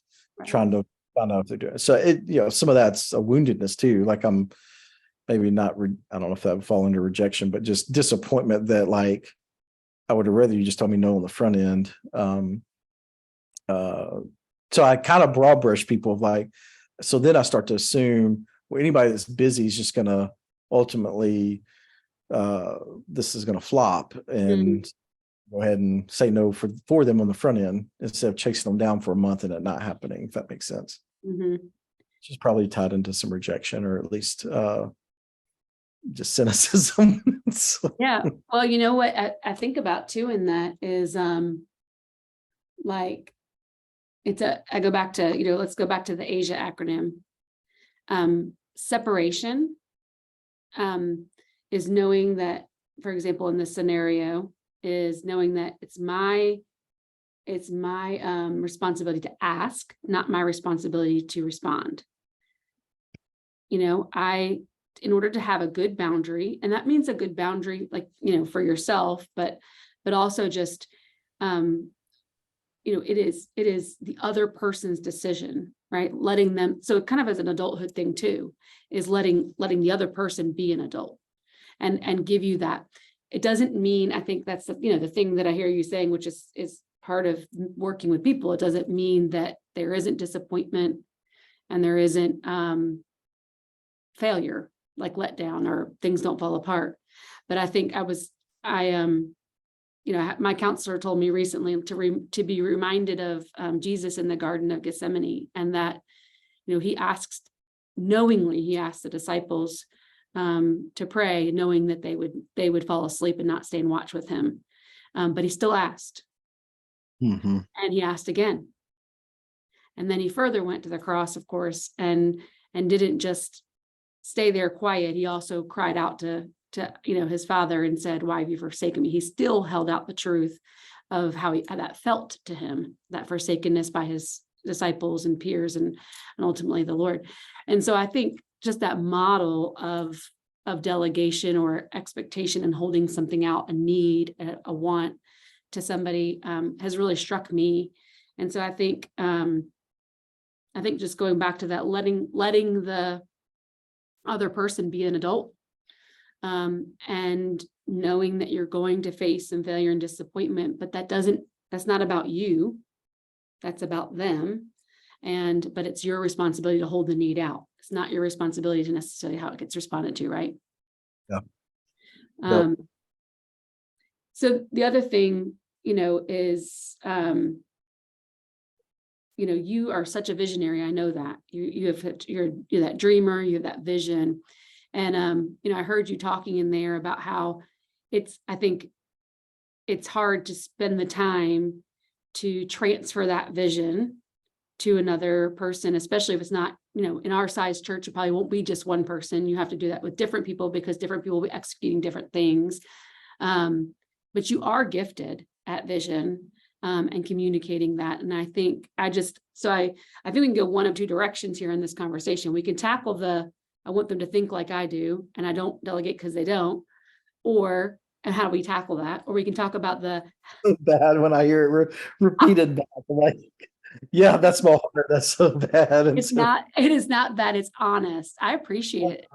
S2: trying to find out if they're doing it. So it, some of that's a woundedness too. Like I'm maybe not, I don't know if that would fall under rejection, but just disappointment that like I would have rather you just told me no on the front end. So I kind of broad brush people of like, so then I start to assume, well, anybody that's busy is just going to ultimately, this is going to flop, and go ahead and say no for them on the front end instead of chasing them down for a month and it not happening, if that makes sense.
S1: mm-hmm.
S2: Which is probably tied into some rejection, or at least just cynicism. So,
S1: Yeah. Well, you know what I think about too in that is like I go back to, let's go back to the ASIA acronym. Separation is knowing that, for example, in this scenario, is knowing that it's my responsibility to ask, not my responsibility to respond. In order to have a good boundary, and that means a good boundary, like, for yourself, but also just it is the other person's decision, right? Letting them, so it kind of as an adulthood thing too, is letting the other person be an adult and give you that. It doesn't mean, I think that's the thing that I hear you saying, which is part of working with people. It doesn't mean that there isn't disappointment and there isn't failure, like letdown, or things don't fall apart. But I think my counselor told me recently to be reminded of Jesus in the Garden of Gethsemane, and that, he asked the disciples to pray, knowing that they would fall asleep and not stay and watch with him. But he still asked, and he asked again. And then he further went to the cross, of course, and didn't just stay there quiet. He also cried out to his Father and said, "Why have you forsaken me?" He still held out the truth of how that felt to him, that forsakenness by his disciples and peers and ultimately the Lord. And so I think just that model of delegation or expectation and holding something out, a need, a want to somebody, has really struck me. And so I think just going back to that, letting the other person be an adult, and knowing that you're going to face some failure and disappointment, but that's not about you. That's about them. But it's your responsibility to hold the need out. It's not your responsibility to necessarily how it gets responded to, right?
S2: Yeah.
S1: So the other thing, is, you are such a visionary. I know that you're that dreamer, you have that vision. And, I heard you talking in there about how I think it's hard to spend the time to transfer that vision to another person, especially if it's not, in our size church, it probably won't be just one person. You have to do that with different people because different people will be executing different things. But you are gifted at vision, and communicating that. And I think I think we can go one of two directions here in this conversation. We can tackle I want them to think like I do, and I don't delegate because they don't, and how do we tackle that? Or we can talk about
S2: bad when I hear it repeated back. I'm like, yeah, that's my heart. That's so bad. And
S1: it is not bad. It's honest. I appreciate it.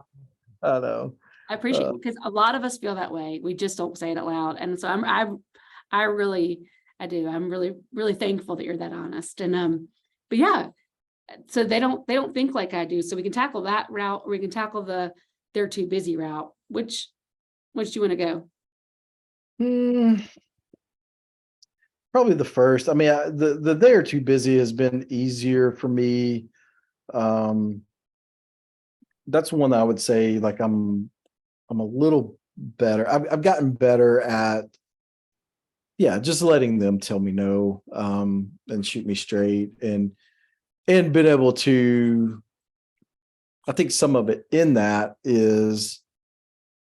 S2: I know.
S1: I appreciate it because a lot of us feel that way. We just don't say it out loud. And so I do. I'm really, really thankful that you're that honest. And, but yeah, so they don't think like I do. So we can tackle that route, or we can tackle they're too busy route. Which do you want to go?
S2: Probably the first. I mean, the they're too busy has been easier for me. That's one that I would say, like, I'm a little better. I've gotten better at, just letting them tell me no, and shoot me straight, and been able to, I think some of it in that is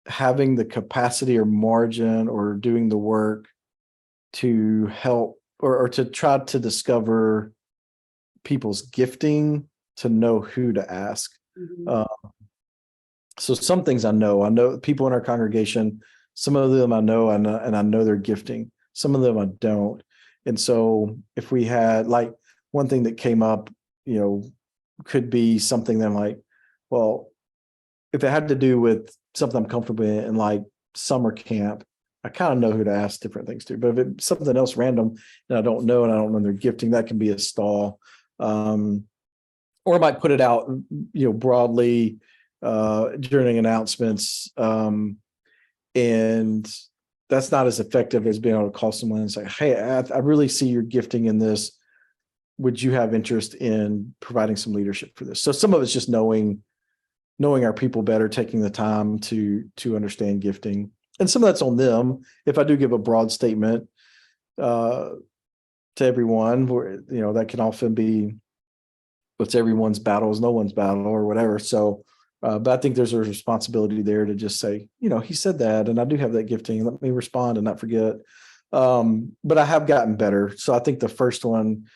S2: having the capacity or margin or doing the work to help or to try to discover people's gifting, to know who to ask. So some things I know people in our congregation, some of them I know, and I know their gifting. Some of them I don't. And so if we had, like, one thing that came up, could be something that I'm like, well, if it had to do with something I'm comfortable in, like summer camp, I kind of know who to ask different things to. But if it's something else random and I don't know their gifting, that can be a stall. Or I might put it out, broadly during announcements. And that's not as effective as being able to call someone and say, "Hey, I really see your gifting in this. Would you have interest in providing some leadership for this?" So some of it's just knowing our people better, taking the time to understand gifting. And some of that's on them. If I do give a broad statement to everyone, where, that can often be, what's everyone's battle is no one's battle, or whatever. So, but I think there's a responsibility there to just say, he said that, and I do have that gifting. Let me respond and not forget. But I have gotten better. So I think the first one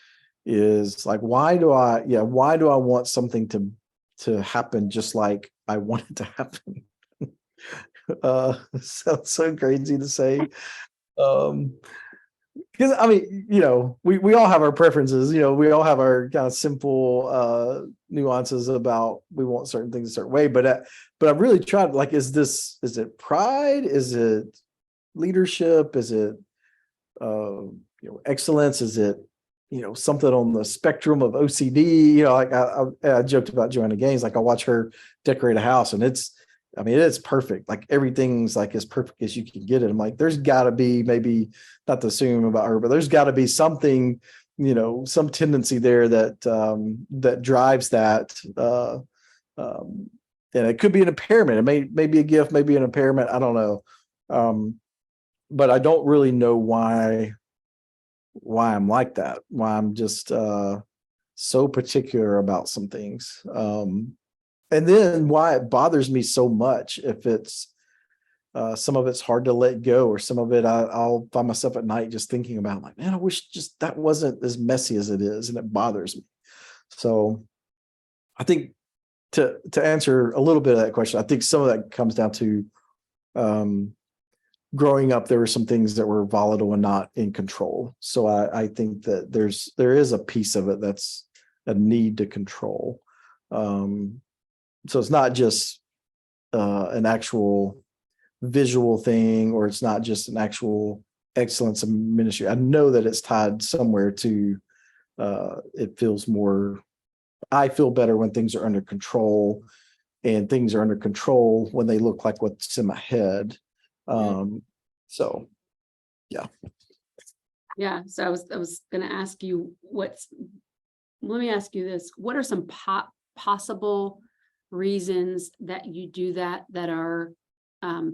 S2: is like, why do I want something to happen just like I want it to happen? Sounds so crazy to say. because I mean, we all have our preferences, we all have our kind of simple nuances about we want certain things a certain way, but I've really tried, like, is it pride? Is it leadership? Is it excellence? Is it something on the spectrum of OCD? Like I joked about Joanna Gaines, like I watch her decorate a house and it's perfect. Like everything's like as perfect as you can get it. I'm like, there's got to be, maybe not to assume about her, but there's got to be something, some tendency there that drives that. And it could be an impairment. It may be a gift, maybe an impairment. I don't know. But I don't really know why I'm like that, why I'm just so particular about some things. And then why it bothers me so much if it's some of it's hard to let go, or some of it I'll find myself at night just thinking about, like, man, I wish just that wasn't as messy as it is, and it bothers me. So I think to answer a little bit of that question, I think some of that comes down to growing up, there were some things that were volatile and not in control. So I think that there is a piece of it that's a need to control. So it's not just an actual visual thing, or it's not just an actual excellence of ministry. I know that it's tied somewhere to it feels more, I feel better when things are under control, and things are under control when they look like what's in my head. So yeah.
S1: Yeah. So I was going to ask you let me ask you this. What are some possible reasons that you do that are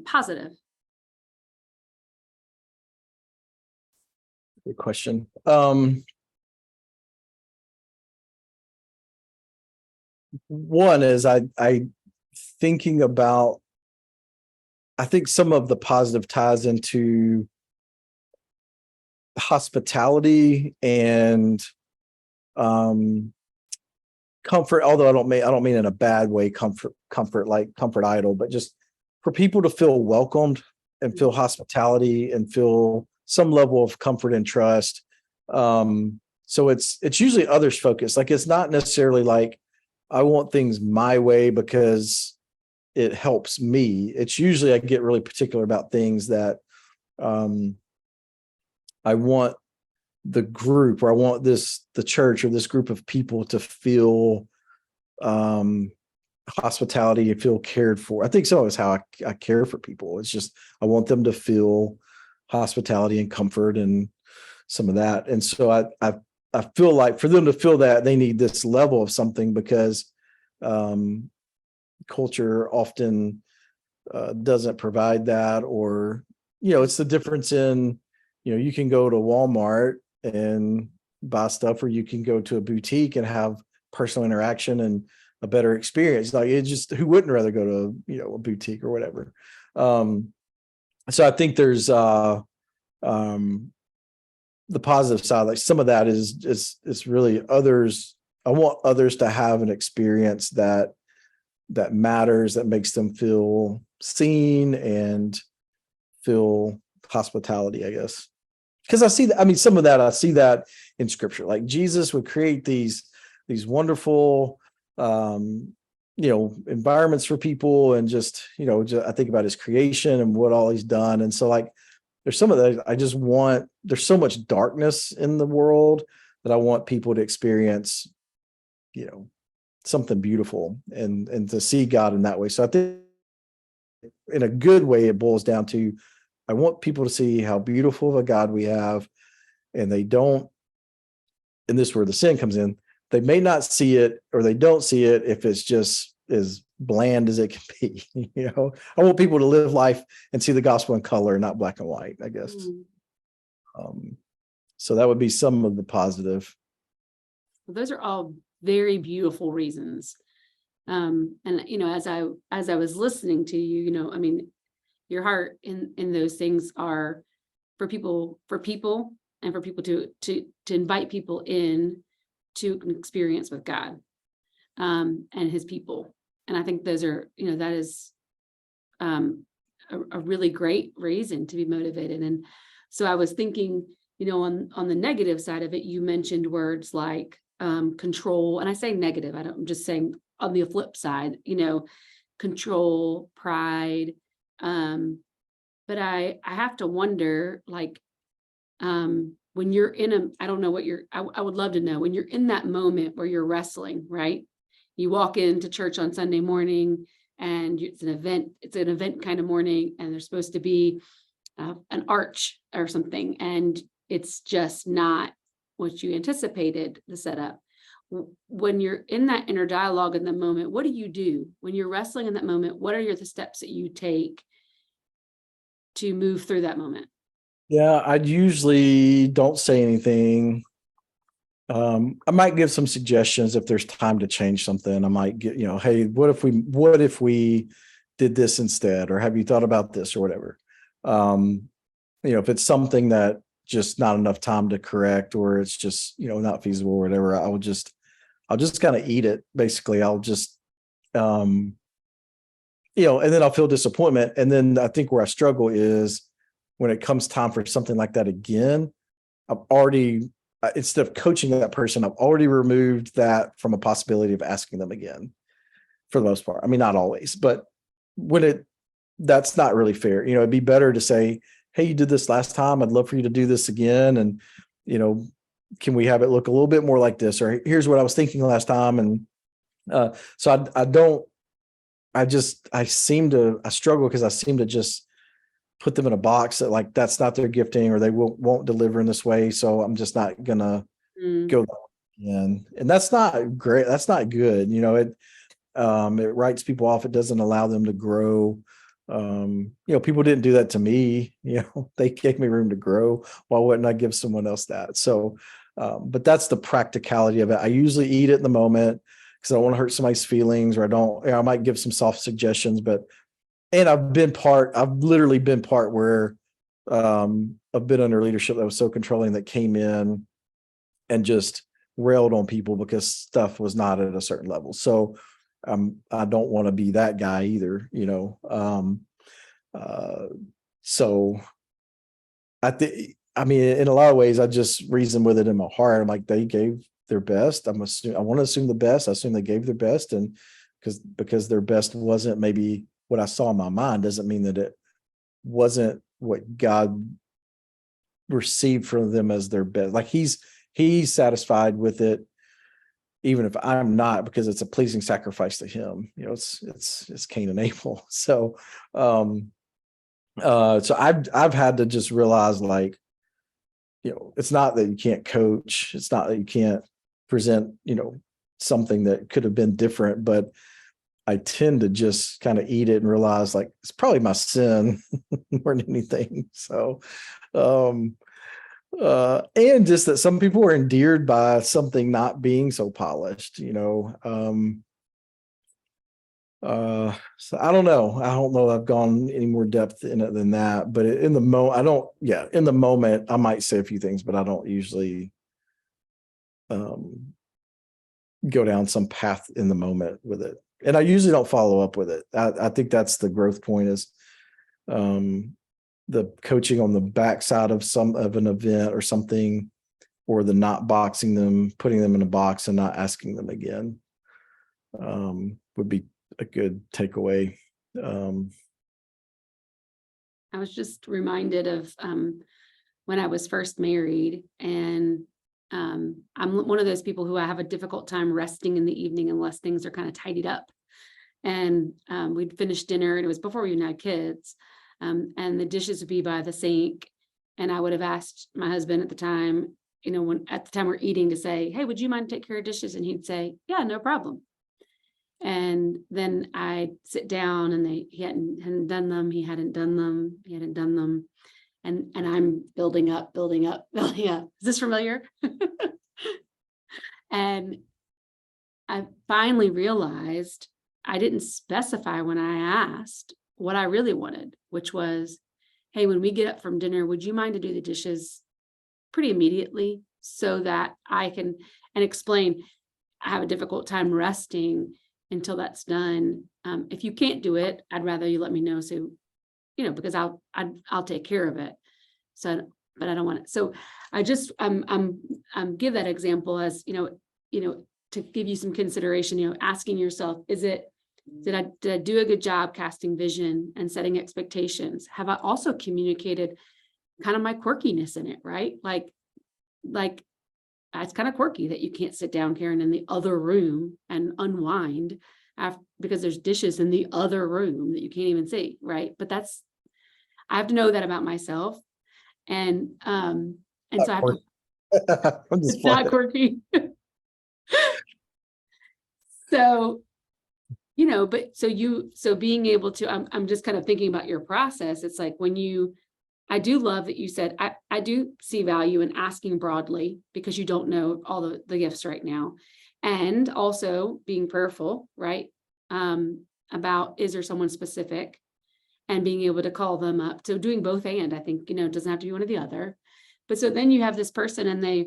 S1: positive?
S2: Good question. One is I thinking about, I think some of the positive ties into hospitality and comfort, although I don't mean in a bad way, comfort like comfort idol, but just for people to feel welcomed and feel hospitality and feel some level of comfort and trust. So it's usually others focused. Like, it's not necessarily like I want things my way because it helps me. It's usually I get really particular about things that I want the group, or I want the church or this group of people to feel hospitality and feel cared for. I think so is how I care for people. It's just I want them to feel hospitality and comfort and some of that. And so I feel like for them to feel that, they need this level of something, because culture often doesn't provide that. Or it's the difference in you can go to Walmart and buy stuff, or you can go to a boutique and have personal interaction and a better experience. Like, it just, who wouldn't rather go to a boutique or whatever. So I think there's the positive side. Like, some of that is really others. I want others to have an experience that matters, that makes them feel seen and feel hospitality, I guess. Because I see that, I mean, some of that, I see that in scripture. Like, Jesus would create these wonderful environments for people, and just I think about his creation and what all he's done. And so, like, there's some of that I just want. There's so much darkness in the world that I want people to experience something beautiful and to see God in that way. So I think in a good way, it boils down to, I want people to see how beautiful of a God we have, and they don't, and this is where the sin comes in. They may not see it, or they don't see it if it's just as bland as it can be. I want people to live life and see the gospel in color, not black and white, I guess. So that would be some of the positive.
S1: Well, those are all very beautiful reasons. And as I was listening to you, I mean, your heart in those things are for people, and for people to invite people in to an experience with God and his people. And I think those are, that is a really great reason to be motivated. And so I was thinking, on the negative side of it, you mentioned words like control, and I say negative, I'm just saying on the flip side, control, pride. But I have to wonder, like, when you're I don't know what I would love to know when you're in that moment where you're wrestling, right? You walk into church on Sunday morning and it's an event kind of morning, and there's supposed to be an arch or something, and it's just not what you anticipated the setup. When you're in that inner dialogue in the moment, what do you do when you're wrestling in that moment? What are the steps that you take to move through that moment?
S2: Yeah, I usually don't say anything. I might give some suggestions if there's time to change something. I might get, hey, what if we did this instead, or have you thought about this or whatever? If it's something that just not enough time to correct, or it's just, not feasible or whatever, I'll just kind of eat it. Basically, I'll just, and then I'll feel disappointment. And then I think where I struggle is when it comes time for something like that again, I've already, instead of coaching that person, I've already removed that from a possibility of asking them again, for the most part. I mean, not always, but that's not really fair. It'd be better to say, hey, you did this last time. I'd love for you to do this again. And, can we have it look a little bit more like this? Or here's what I was thinking last time. And so I struggle because I seem to just put them in a box that, like, that's not their gifting, or they won't deliver in this way. So I'm just not gonna go that way again. And that's not great. That's not good. It writes people off. It doesn't allow them to grow. People didn't do that to me. They gave me room to grow. Why wouldn't I give someone else that? So, but that's the practicality of it. I usually eat it in the moment because I don't want to hurt somebody's feelings, or I might give some soft suggestions, and I've literally been part where I've been under leadership that was so controlling, that came in and just railed on people because stuff was not at a certain level. So I don't want to be that guy either, so I mean, in a lot of ways, I just reason with it in my heart. I'm like, they gave their best. I want to assume the best. I assume they gave their best. And because their best wasn't maybe what I saw in my mind, doesn't mean that it wasn't what God received from them as their best. Like he's satisfied with it, even if I'm not, because it's a pleasing sacrifice to him. It's Cain and Abel. So, so I've had to just realize, like, it's not that you can't coach. It's not that you can't present, something that could have been different, but I tend to just kind of eat it and realize, like, it's probably my sin more than anything. So, and just that some people are endeared by something not being so polished, so I don't know. I don't know. I've gone any more depth in it than that, but in the moment, I might say a few things, but I don't usually, go down some path in the moment with it. And I usually don't follow up with it. I think that's the growth point, is the coaching on the backside of an event or something, or the not boxing them, putting them in a box and not asking them again, would be a good takeaway.
S1: I was just reminded of when I was first married, and I'm one of those people who I have a difficult time resting in the evening unless things are kind of tidied up. And we'd finished dinner, and it was before we even had kids, and the dishes would be by the sink. And I would have asked my husband at the time, at the time we're eating, to say, hey, would you mind take care of dishes? And he'd say, yeah, no problem. And then I'd sit down, and he hadn't done them. He hadn't done them. And I'm building up. Is this familiar? And I finally realized I didn't specify when I asked what I really wanted, which was, hey, when we get up from dinner, would you mind to do the dishes pretty immediately, so that I can, and explain, I have a difficult time resting until that's done. If you can't do it, I'd rather you let me know, so, because I'll take care of it. So but I don't want it. So I just, give that example as, to give you some consideration, asking yourself, did I do a good job casting vision and setting expectations? Have I also communicated kind of my quirkiness in it, right? Like it's kind of quirky that you can't sit down, Karen, in the other room and unwind because there's dishes in the other room that you can't even see, right? But I have to know that about myself. And so I have to, it's not quirky. So, so being able to, I'm just kind of thinking about your process. It's like I do love that you said, I do see value in asking broadly because you don't know all the gifts right now. And also being prayerful, right? About, is there someone specific, and being able to call them up. So doing both, and I think, it doesn't have to be one or the other. But so then you have this person and they're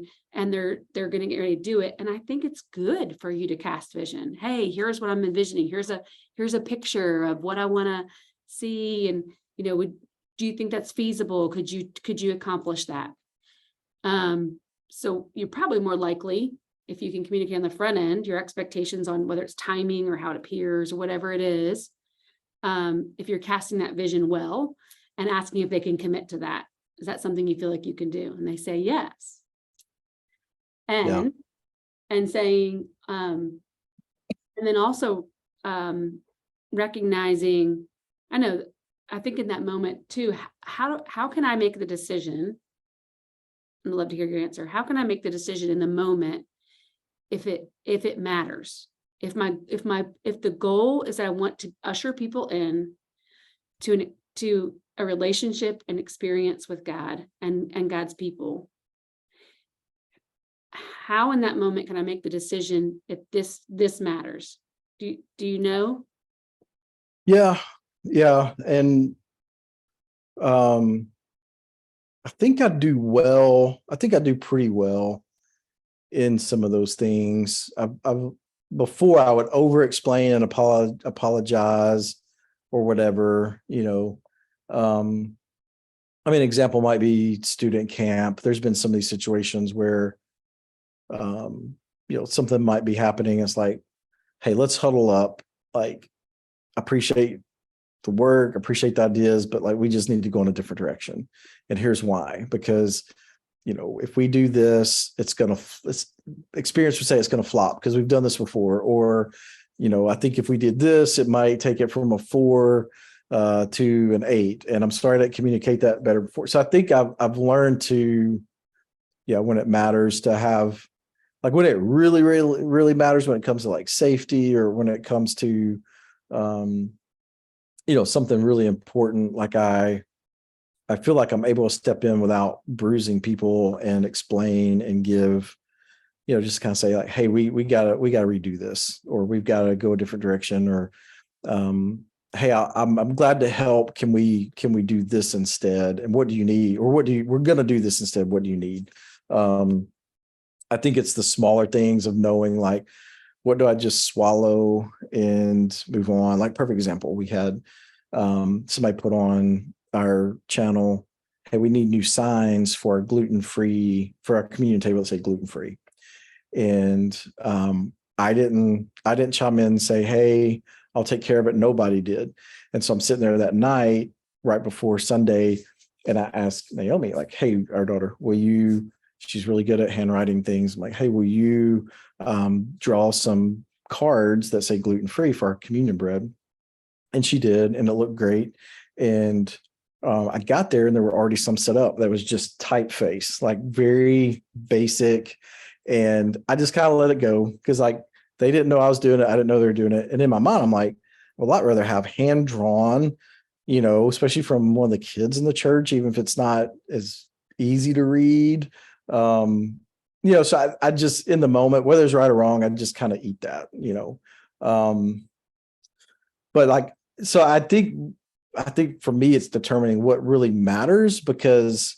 S1: going to get ready to do it. And I think it's good for you to cast vision. Hey, here's what I'm envisioning. Here's a picture of what I want to see. And, do you think that's feasible? Could you accomplish that? So you're probably more likely, if you can communicate on the front end, your expectations on whether it's timing or how it appears or whatever it is. If you're casting that vision well and asking if they can commit to that. Is that something you feel like you can do? And they say yes. And saying, and then also recognizing, I think in that moment too, how can I make the decision? I'd love to hear your answer. How can I make the decision in the moment if it matters? If the goal is that I want to usher people in to a relationship and experience with God and God's people, how in that moment can I make the decision if this matters? Do you know?
S2: Yeah. And I think I do well. I think I do pretty well in some of those things. Before I would over explain and apologize or whatever, example might be student camp. There's been some of these situations where, something might be happening. It's like, hey, let's huddle up. Like, appreciate the work, appreciate the ideas, but like, we just need to go in a different direction. And here's why, because if we do this, experience would say it's going to flop because we've done this before. Or, I think if we did this, it might take it from a 4 to an 8. And I'm sorry to communicate that better before. So I think I've learned to, when it matters to have, like when it really, really, really matters, when it comes to like safety, or when it comes to, something really important, like I feel like I'm able to step in without bruising people and explain and give, just kind of say like, hey, we gotta redo this, or we've got to go a different direction, or, hey, I'm glad to help. Can we do this instead? And what do you need? Or we're going to do this instead. What do you need? I think it's the smaller things of knowing, like, what do I just swallow and move on? Like, perfect example. We had, somebody put on our channel, hey, we need new signs for our gluten-free, for our communion table that say gluten-free. And I didn't chime in and say, hey, I'll take care of it. Nobody did. And so I'm sitting there that night right before Sunday, and I asked Naomi, like, hey, our daughter, she's really good at handwriting things. I'm like, hey, will you draw some cards that say gluten-free for our communion bread? And she did, and it looked great. And I got there and there were already some set up that was just typeface, like very basic. And I just kind of let it go because like they didn't know I was doing it. I didn't know they were doing it. And in my mind, I'm like, well, I'd rather have hand drawn, especially from one of the kids in the church, even if it's not as easy to read. So I just, in the moment, whether it's right or wrong, I just kind of eat that, but like, so I think for me, it's determining what really matters, because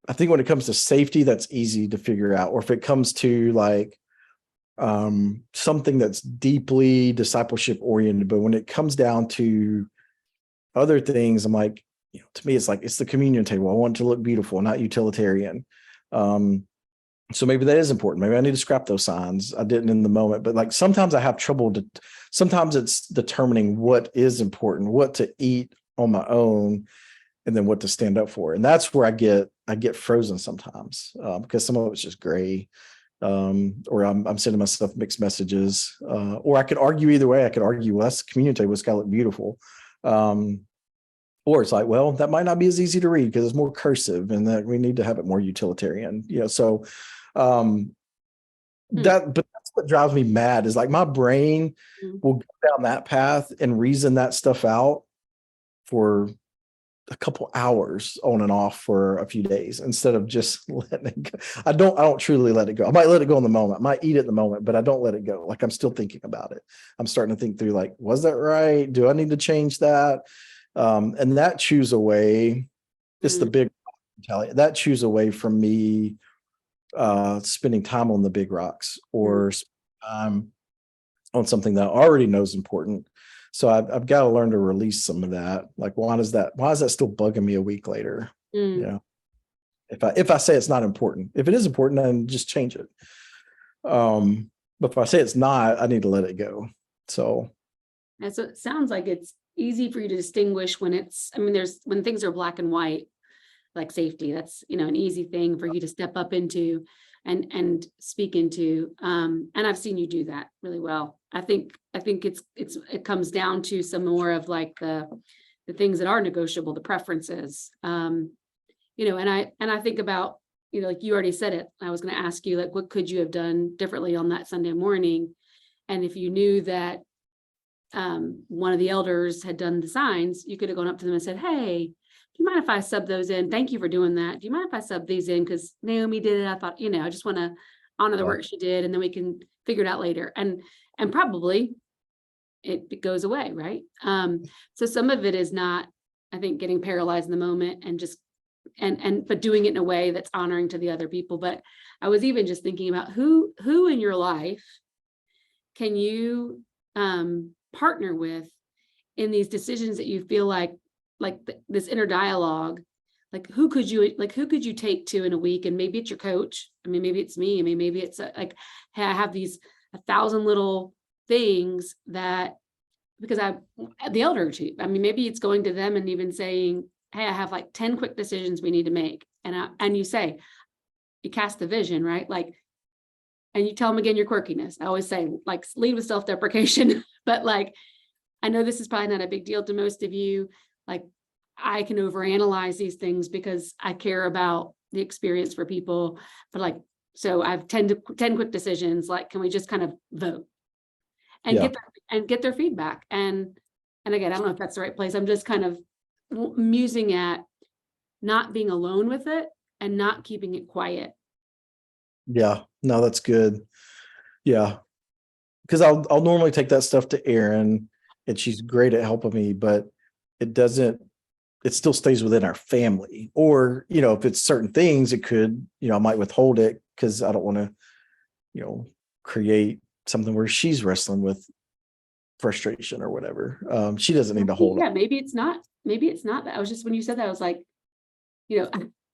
S2: I think when it comes to safety, that's easy to figure out. Or if it comes to like something that's deeply discipleship oriented, but when it comes down to other things, I'm like, to me, it's like, it's the communion table. I want it to look beautiful, not utilitarian. So maybe that is important. Maybe I need to scrap those signs. I didn't in the moment, but like sometimes I have trouble sometimes it's determining what is important, what to eat on my own, and then what to stand up for. And that's where I get frozen sometimes, because some of it's just gray. Or I'm sending myself mixed messages, or I could argue either way. I could argue, well, that's the communion table. It's got to look beautiful. Or it's like, well, that might not be as easy to read because it's more cursive and that we need to have it more utilitarian, so but that's what drives me mad is like my brain will go down that path and reason that stuff out for a couple hours on and off for a few days instead of just letting it go. I don't truly let it go. I might let it go in the moment. I might eat it in the moment, but I don't let it go. Like I'm still thinking about it. I'm starting to think through like, was that right? Do I need to change that? And that chews away. It's the big mentality that chews away from me spending time on the big rocks or on something that I already know is important. So I've got to learn to release some of that. Like, why is that still bugging me a week later? If I say it's not important, if it is important, then just change it. But if I say it's not, I need to let it go. So
S1: it sounds like it's easy for you to distinguish when when things are black and white, like safety, that's, an easy thing for you to step up into and speak into. And I've seen you do that really well. I think it comes down to some more of like the things that are negotiable, the preferences, and I think about, like you already said it, I was going to ask you, like, what could you have done differently on that Sunday morning? And if you knew that one of the elders had done the signs, you could have gone up to them and said, hey, do you mind if I sub those in? Thank you for doing that. Do you mind if I sub these in? Because Naomi did it. I thought, I just want to honor the work she did, and then we can figure it out later. And probably it goes away, right? So some of it is not, I think, getting paralyzed in the moment and just but doing it in a way that's honoring to the other people. But I was even just thinking about who in your life can you partner with in these decisions that you feel like this inner dialogue, like who could you take to in a week? And maybe it's your coach. I mean, maybe it's me. I mean, maybe it's like, hey, I have these 1,000 little things that, because the elder chief, I mean, maybe it's going to them and even saying, hey, I have like 10 quick decisions we need to make. And you say, you cast the vision, right? Like, and you tell them again, your quirkiness. I always say, like, lead with self-deprecation, but like, I know this is probably not a big deal to most of you. Like, I can overanalyze these things because I care about the experience for people. But like, so I have 10 quick decisions. Like, can we just kind of vote and get their feedback? And again, I don't know if that's the right place. I'm just kind of musing at not being alone with it and not keeping it quiet.
S2: Yeah, no, that's good. Yeah, because I'll normally take that stuff to Erin, and she's great at helping me, but it still stays within our family. Or, if it's certain things, it could, I might withhold it because I don't want to, create something where she's wrestling with frustration or whatever. She doesn't need to hold
S1: on. Maybe it's not that. I was just, when you said that, I was like,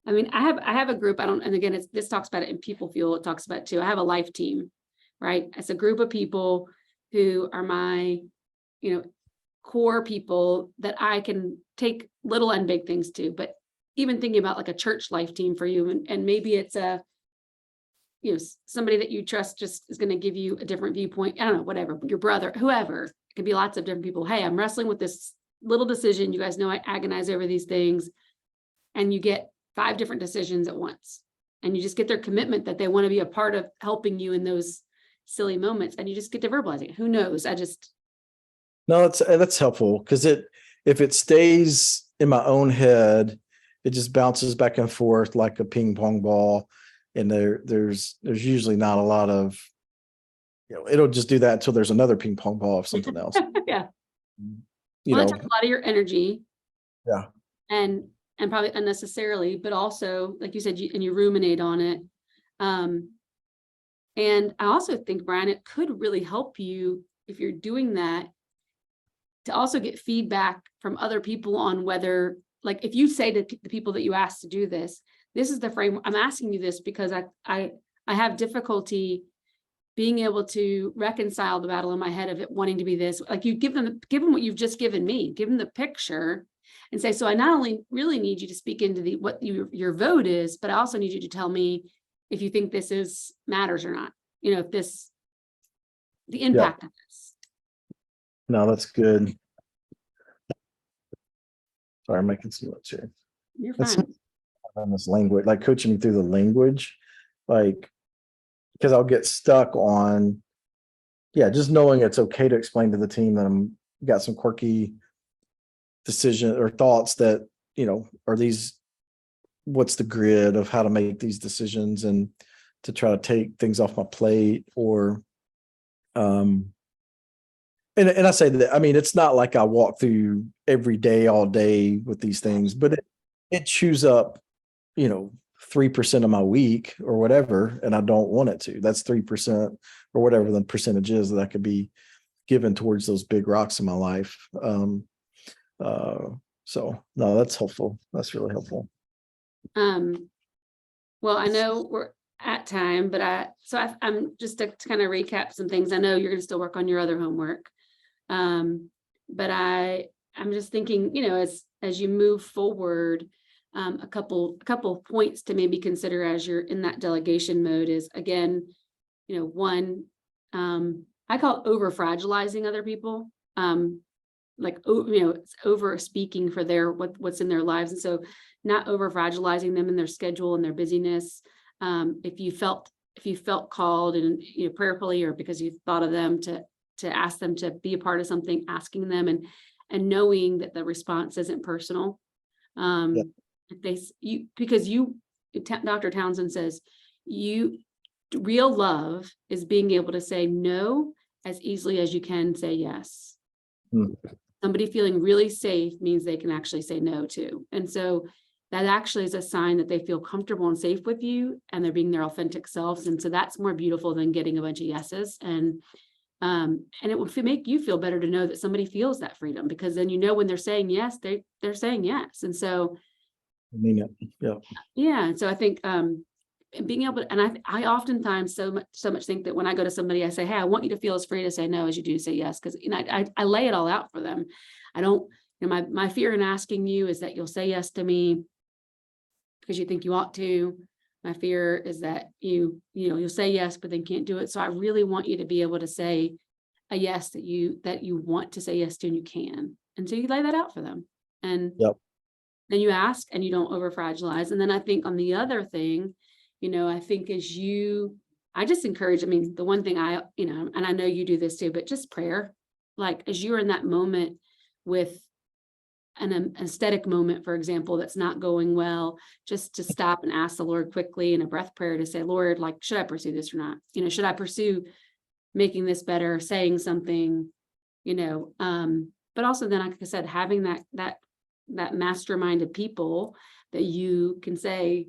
S1: I mean, I have a group. And again, this talks about it in People Fuel. It talks about it too. I have a life team, right? It's a group of people who are my, core people that I can take little and big things to. But even thinking about like a church life team for you, and maybe it's somebody that you trust just is going to give you a different viewpoint. I don't know, whatever, your brother, whoever. It could be lots of different people. Hey, I'm wrestling with this little decision. You guys know I agonize over these things. And you get 5 different decisions at once. And you just get their commitment that they want to be a part of helping you in those silly moments. And you just get to verbalize it. Who knows?
S2: No, that's helpful, because if it stays in my own head, it just bounces back and forth like a ping pong ball. And there's usually not a lot of, it'll just do that until there's another ping pong ball of something else.
S1: Yeah. It takes a lot of your energy.
S2: Yeah.
S1: And probably unnecessarily, but also, like you said, you ruminate on it. And I also think, Brian, it could really help you if you're doing that to also get feedback from other people on whether like, if you say to the people that you ask to do this, this is the frame, I'm asking you this because I have difficulty being able to reconcile the battle in my head of it wanting to be this. Like, you give them what you've just given me, give them the picture and say, so I not only really need you to speak into what your vote is, but I also need you to tell me if you think this matters or not. If the impact of this.
S2: No, that's good. Sorry, I'm making some notes here.
S1: You're
S2: That's
S1: fine.
S2: on this language, like coaching me through the language, like, because I'll get stuck on, just knowing it's okay to explain to the team that I'm got some quirky decision or thoughts that, are these, what's the grid of how to make these decisions and to try to take things off my plate or, and I say that, I mean, it's not like I walk through every day, all day with these things, but it chews up, 3% of my week or whatever, and I don't want it to. That's 3% or whatever the percentage is that could be given towards those big rocks in my life. So no, that's helpful. That's really helpful.
S1: Well, I know we're at time, but I'm just to kind of recap some things. I know you're going to still work on your other homework. But I'm just thinking, as you move forward, a couple points to maybe consider as you're in that delegation mode is, again, one, I call it over fragilizing other people. It's over speaking for what's in their lives. And so not over fragilizing them in their schedule and their busyness. If you felt called and, prayerfully, or because you thought of them to ask them to be a part of something, asking them and knowing that the response isn't personal. Because Dr. Townsend says, real love is being able to say no as easily as you can say yes. Somebody feeling really safe means they can actually say no too. And so that actually is a sign that they feel comfortable and safe with you and they're being their authentic selves. And so that's more beautiful than getting a bunch of yeses. And it would make you feel better to know that somebody feels that freedom, because then, when they're saying yes, they're saying yes. And so,
S2: I mean it.
S1: Yeah. And so I think, being able to, and I oftentimes so much think that when I go to somebody, I say, hey, I want you to feel as free to say no as you do say yes. Cause I lay it all out for them. I don't, my fear in asking you is that you'll say yes to me because you think you ought to. My fear is that you'll say yes, but then can't do it. So I really want you to be able to say a yes that you want to say yes to, and you can. And so you lay that out for them. And then you ask and you don't over fragilize. And then I think on the other thing, I think I just encourage, the one thing and I know you do this too, but just prayer, like as you're in that moment with an aesthetic moment, for example, that's not going well, just to stop and ask the Lord quickly in a breath prayer to say, Lord, like, should I pursue this or not? Should I pursue making this better, saying something, but also then, like I said, having that mastermind of people that you can say,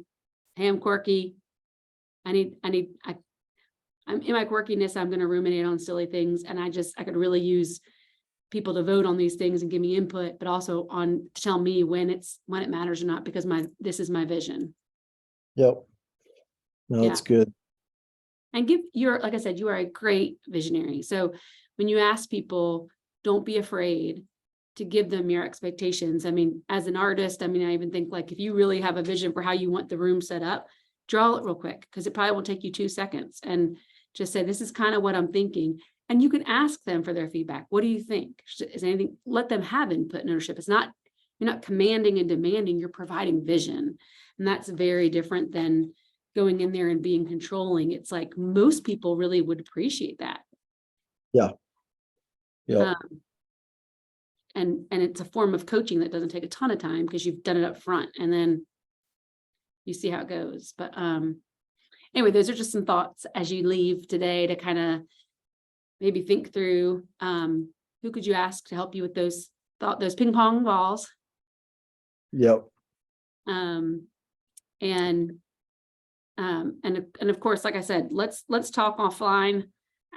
S1: hey, I'm quirky. I'm in my quirkiness, I'm going to ruminate on silly things. And I could really use people to vote on these things and give me input, but also to tell me when it matters or not, because this is my vision.
S2: Yep. No, that's good.
S1: And like I said, you are a great visionary. So when you ask people, don't be afraid to give them your expectations. As an artist, I even think, like, if you really have a vision for how you want the room set up, draw it real quick, because it probably won't take you 2 seconds, and just say, this is kind of what I'm thinking. And you can ask them for their feedback. What do you think? Is anything, let them have input and ownership. You're not commanding and demanding, you're providing vision. And that's very different than going in there and being Controlling. It's like most people really would appreciate that.
S2: Yeah.
S1: And it's a form of coaching that doesn't take a ton of time because you've done it up front and then you see how it goes. But anyway, those are just some thoughts as you leave today to kind of maybe think through who could you ask to help you with those ping pong balls.
S2: Yep.
S1: And of course, like I said, let's talk offline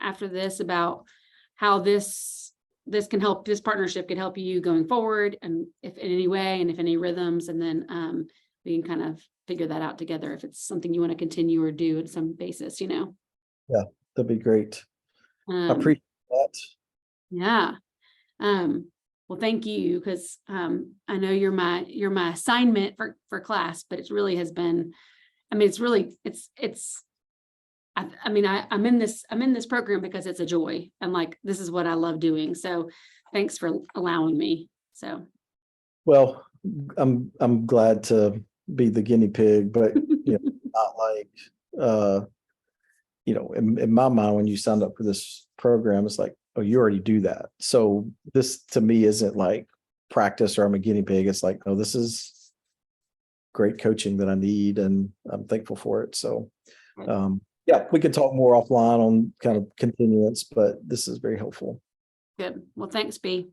S1: after this about how this this can help, this partnership could help you going forward, and if in any way, and if any rhythms, and then we can kind of figure that out together if it's something you want to continue or do at some basis, you know.
S2: That'd be great. I
S1: Um,
S2: appreciate that.
S1: yeah. Well, thank you, because I know you're my assignment for class, but it really has been, I mean, it's really, I mean, I'm in this program because it's a joy, and like, this is what I love doing. So thanks for allowing me. So.
S2: Well, I'm glad to be the guinea pig, but not like in my mind, when you signed up for this program, it's like, oh, you already do that. So this to me isn't like practice or I'm a guinea pig. It's like, oh, this is great coaching that I need, and I'm thankful for it. So yeah, we can talk more offline on kind of continuance, but this is very helpful.
S1: Good. Well, thanks, B.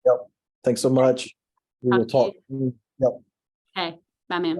S2: Yep. Thanks so much. We will talk. Yep.
S1: Okay. Bye, man.